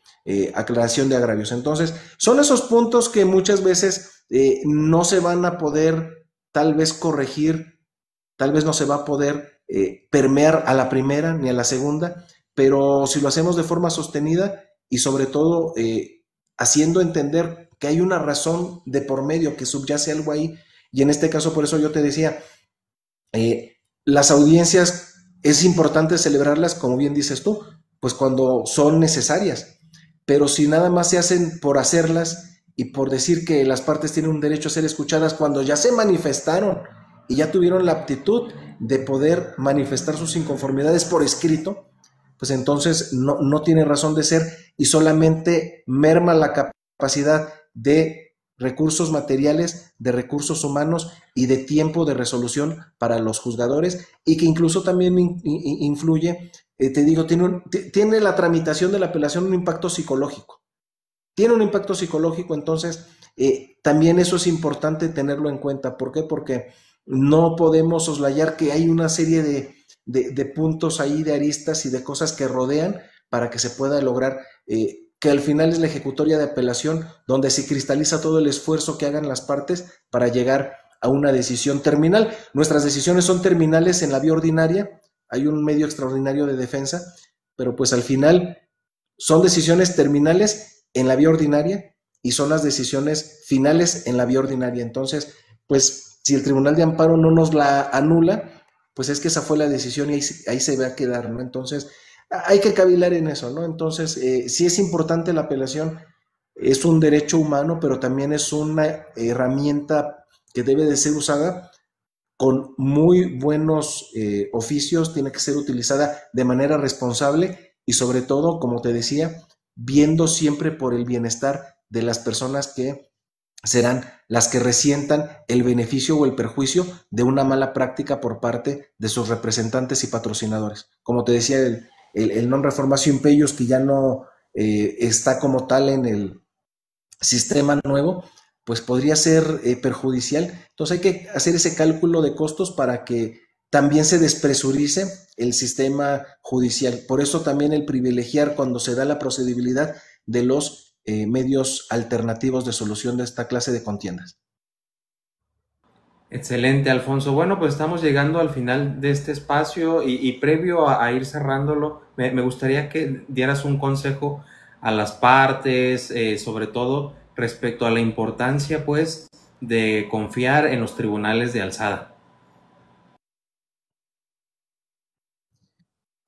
aclaración de agravios. Entonces, son esos puntos que muchas veces no se van a poder tal vez corregir, tal vez no se va a poder permear a la primera ni a la segunda, pero si lo hacemos de forma sostenida y sobre todo haciendo entender que hay una razón de por medio, que subyace algo ahí, y en este caso por eso yo te decía, las audiencias es importante celebrarlas, como bien dices tú, pues cuando son necesarias, pero si nada más se hacen por hacerlas y por decir que las partes tienen un derecho a ser escuchadas cuando ya se manifestaron y ya tuvieron la aptitud de poder manifestar sus inconformidades por escrito, pues entonces no tiene razón de ser y solamente merma la capacidad de recursos materiales, de recursos humanos y de tiempo de resolución para los juzgadores y que incluso también influye, te digo, tiene la tramitación de la apelación un impacto psicológico. Tiene un impacto psicológico, entonces también eso es importante tenerlo en cuenta. ¿Por qué? Porque no podemos soslayar que hay una serie de puntos ahí, de aristas y de cosas que rodean para que se pueda lograr que al final es la ejecutoria de apelación donde se cristaliza todo el esfuerzo que hagan las partes para llegar a una decisión terminal. Nuestras decisiones son terminales en la vía ordinaria, hay un medio extraordinario de defensa, pero pues al final son decisiones terminales en la vía ordinaria y son las decisiones finales en la vía ordinaria. Entonces, pues si el Tribunal de Amparo no nos la anula, pues es que esa fue la decisión y ahí se va a quedar, ¿no? Entonces, hay que cavilar en eso, ¿no? Entonces, sí es importante la apelación, es un derecho humano, pero también es una herramienta que debe de ser usada con muy buenos oficios, tiene que ser utilizada de manera responsable y sobre todo, como te decía, viendo siempre por el bienestar de las personas que serán las que resientan el beneficio o el perjuicio de una mala práctica por parte de sus representantes y patrocinadores. Como te decía, el non reformatio impeius, que ya no está como tal en el sistema nuevo, pues podría ser perjudicial. Entonces hay que hacer ese cálculo de costos para que también se despresurice el sistema judicial. Por eso también el privilegiar cuando se da la procedibilidad de los medios alternativos de solución de esta clase de contiendas. Excelente, Alfonso. Bueno, pues estamos llegando al final de este espacio y previo a ir cerrándolo, me gustaría que dieras un consejo a las partes, sobre todo respecto a la importancia, pues, de confiar en los tribunales de alzada.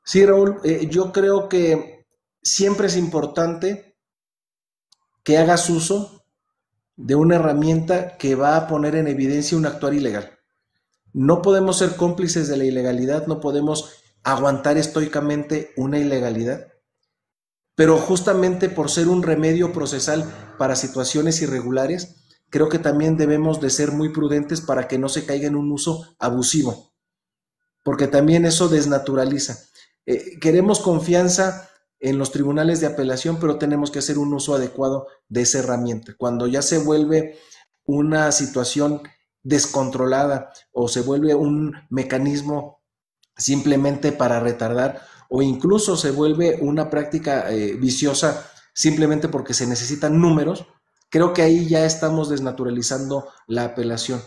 Sí, Raúl, yo creo que siempre es importante que hagas uso de una herramienta que va a poner en evidencia un actuar ilegal. No podemos ser cómplices de la ilegalidad, no podemos aguantar estoicamente una ilegalidad, pero justamente por ser un remedio procesal para situaciones irregulares, creo que también debemos de ser muy prudentes para que no se caiga en un uso abusivo, porque también eso desnaturaliza. Queremos confianza en los tribunales de apelación, pero tenemos que hacer un uso adecuado de esa herramienta. Cuando ya se vuelve una situación descontrolada o se vuelve un mecanismo simplemente para retardar, o incluso se vuelve una práctica viciosa simplemente porque se necesitan números, creo que ahí ya estamos desnaturalizando la apelación.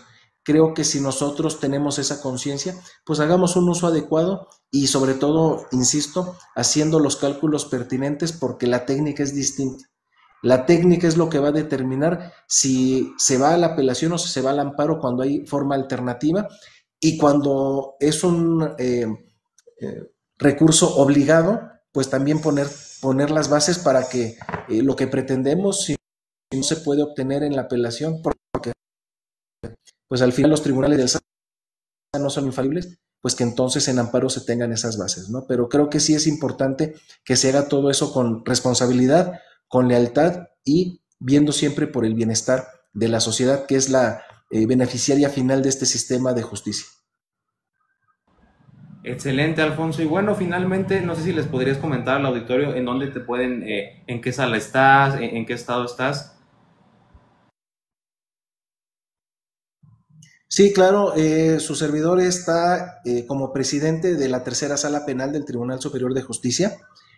Creo que si nosotros tenemos esa conciencia, pues hagamos un uso adecuado y sobre todo, insisto, haciendo los cálculos pertinentes, porque la técnica es distinta. La técnica es lo que va a determinar si se va a la apelación o si se va al amparo cuando hay forma alternativa, y cuando es un recurso obligado, pues también poner las bases para que lo que pretendemos, si no se puede obtener en la apelación, porque pues al final los tribunales del SAT no son infalibles, pues que entonces en amparo se tengan esas bases, ¿no? Pero creo que sí es importante que se haga todo eso con responsabilidad, con lealtad y viendo siempre por el bienestar de la sociedad, que es la beneficiaria final de este sistema de justicia. Excelente, Alfonso. Y bueno, finalmente, no sé si les podrías comentar al auditorio en dónde te pueden, en qué sala estás, en qué estado estás. Sí, claro, su servidor está como presidente de la tercera sala penal del Tribunal Superior de Justicia.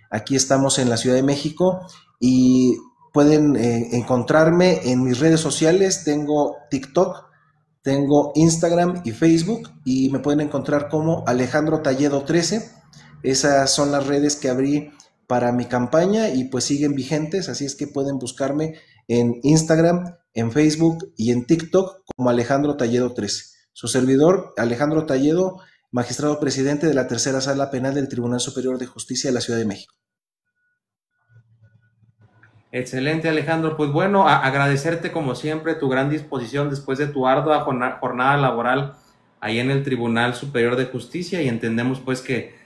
Aquí estamos en la Ciudad de México y pueden encontrarme en mis redes sociales. Tengo TikTok, tengo Instagram y Facebook, y me pueden encontrar como Alejandro Talledo 13. Esas son las redes que abrí para mi campaña y pues siguen vigentes, así es que pueden buscarme en Instagram, en Facebook y en TikTok como Alejandro Talledo 13. Su servidor, Alejandro Talledo, magistrado presidente de la tercera sala penal del Tribunal Superior de Justicia de la Ciudad de México. Excelente, Alejandro. Pues bueno, agradecerte como siempre tu gran disposición después de tu ardua jornada laboral ahí en el Tribunal Superior de Justicia, y entendemos pues que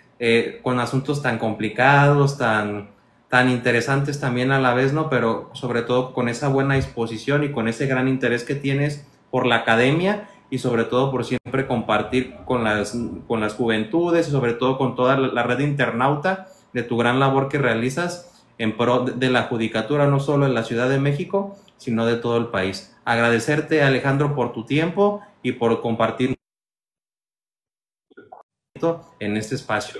con asuntos tan complicados, tan interesantes también a la vez, ¿no? Pero sobre todo con esa buena disposición y con ese gran interés que tienes por la academia y sobre todo por siempre compartir con las juventudes y sobre todo con toda la red internauta de tu gran labor que realizas en pro de la judicatura, no solo en la Ciudad de México, sino de todo el país. Agradecerte, Alejandro, por tu tiempo y por compartir en este espacio.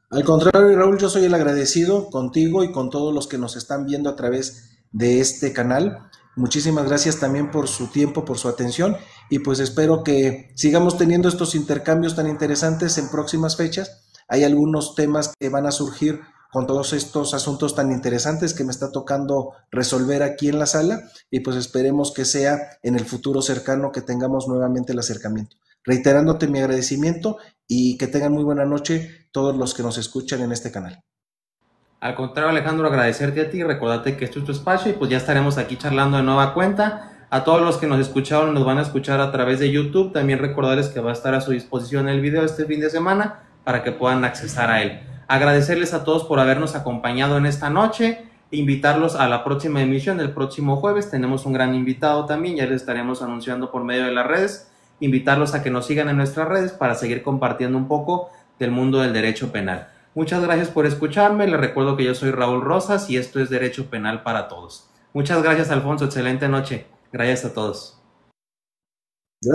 Al contrario, Raúl, yo soy el agradecido contigo y con todos los que nos están viendo a través de este canal. Muchísimas gracias también por su tiempo, por su atención, y pues espero que sigamos teniendo estos intercambios tan interesantes en próximas fechas. Hay algunos temas que van a surgir con todos estos asuntos tan interesantes que me está tocando resolver aquí en la sala, y pues esperemos que sea en el futuro cercano que tengamos nuevamente el acercamiento. Reiterándote mi agradecimiento y que tengan muy buena noche todos los que nos escuchan en este canal. Al contrario, Alejandro, agradecerte a ti, recordarte que esto es tu espacio y pues ya estaremos aquí charlando de nueva cuenta. A todos los que nos escucharon, nos van a escuchar a través de YouTube, también recordarles que va a estar a su disposición el video este fin de semana para que puedan accesar a él. Agradecerles a todos por habernos acompañado en esta noche, invitarlos a la próxima emisión el próximo jueves. Tenemos un gran invitado también, ya les estaremos anunciando por medio de las redes. Invitarlos a que nos sigan en nuestras redes para seguir compartiendo un poco del mundo del derecho penal. Muchas gracias por escucharme. Les recuerdo que yo soy Raúl Rosas y esto es Derecho Penal para Todos. Muchas gracias, Alfonso. Excelente noche. Gracias a todos.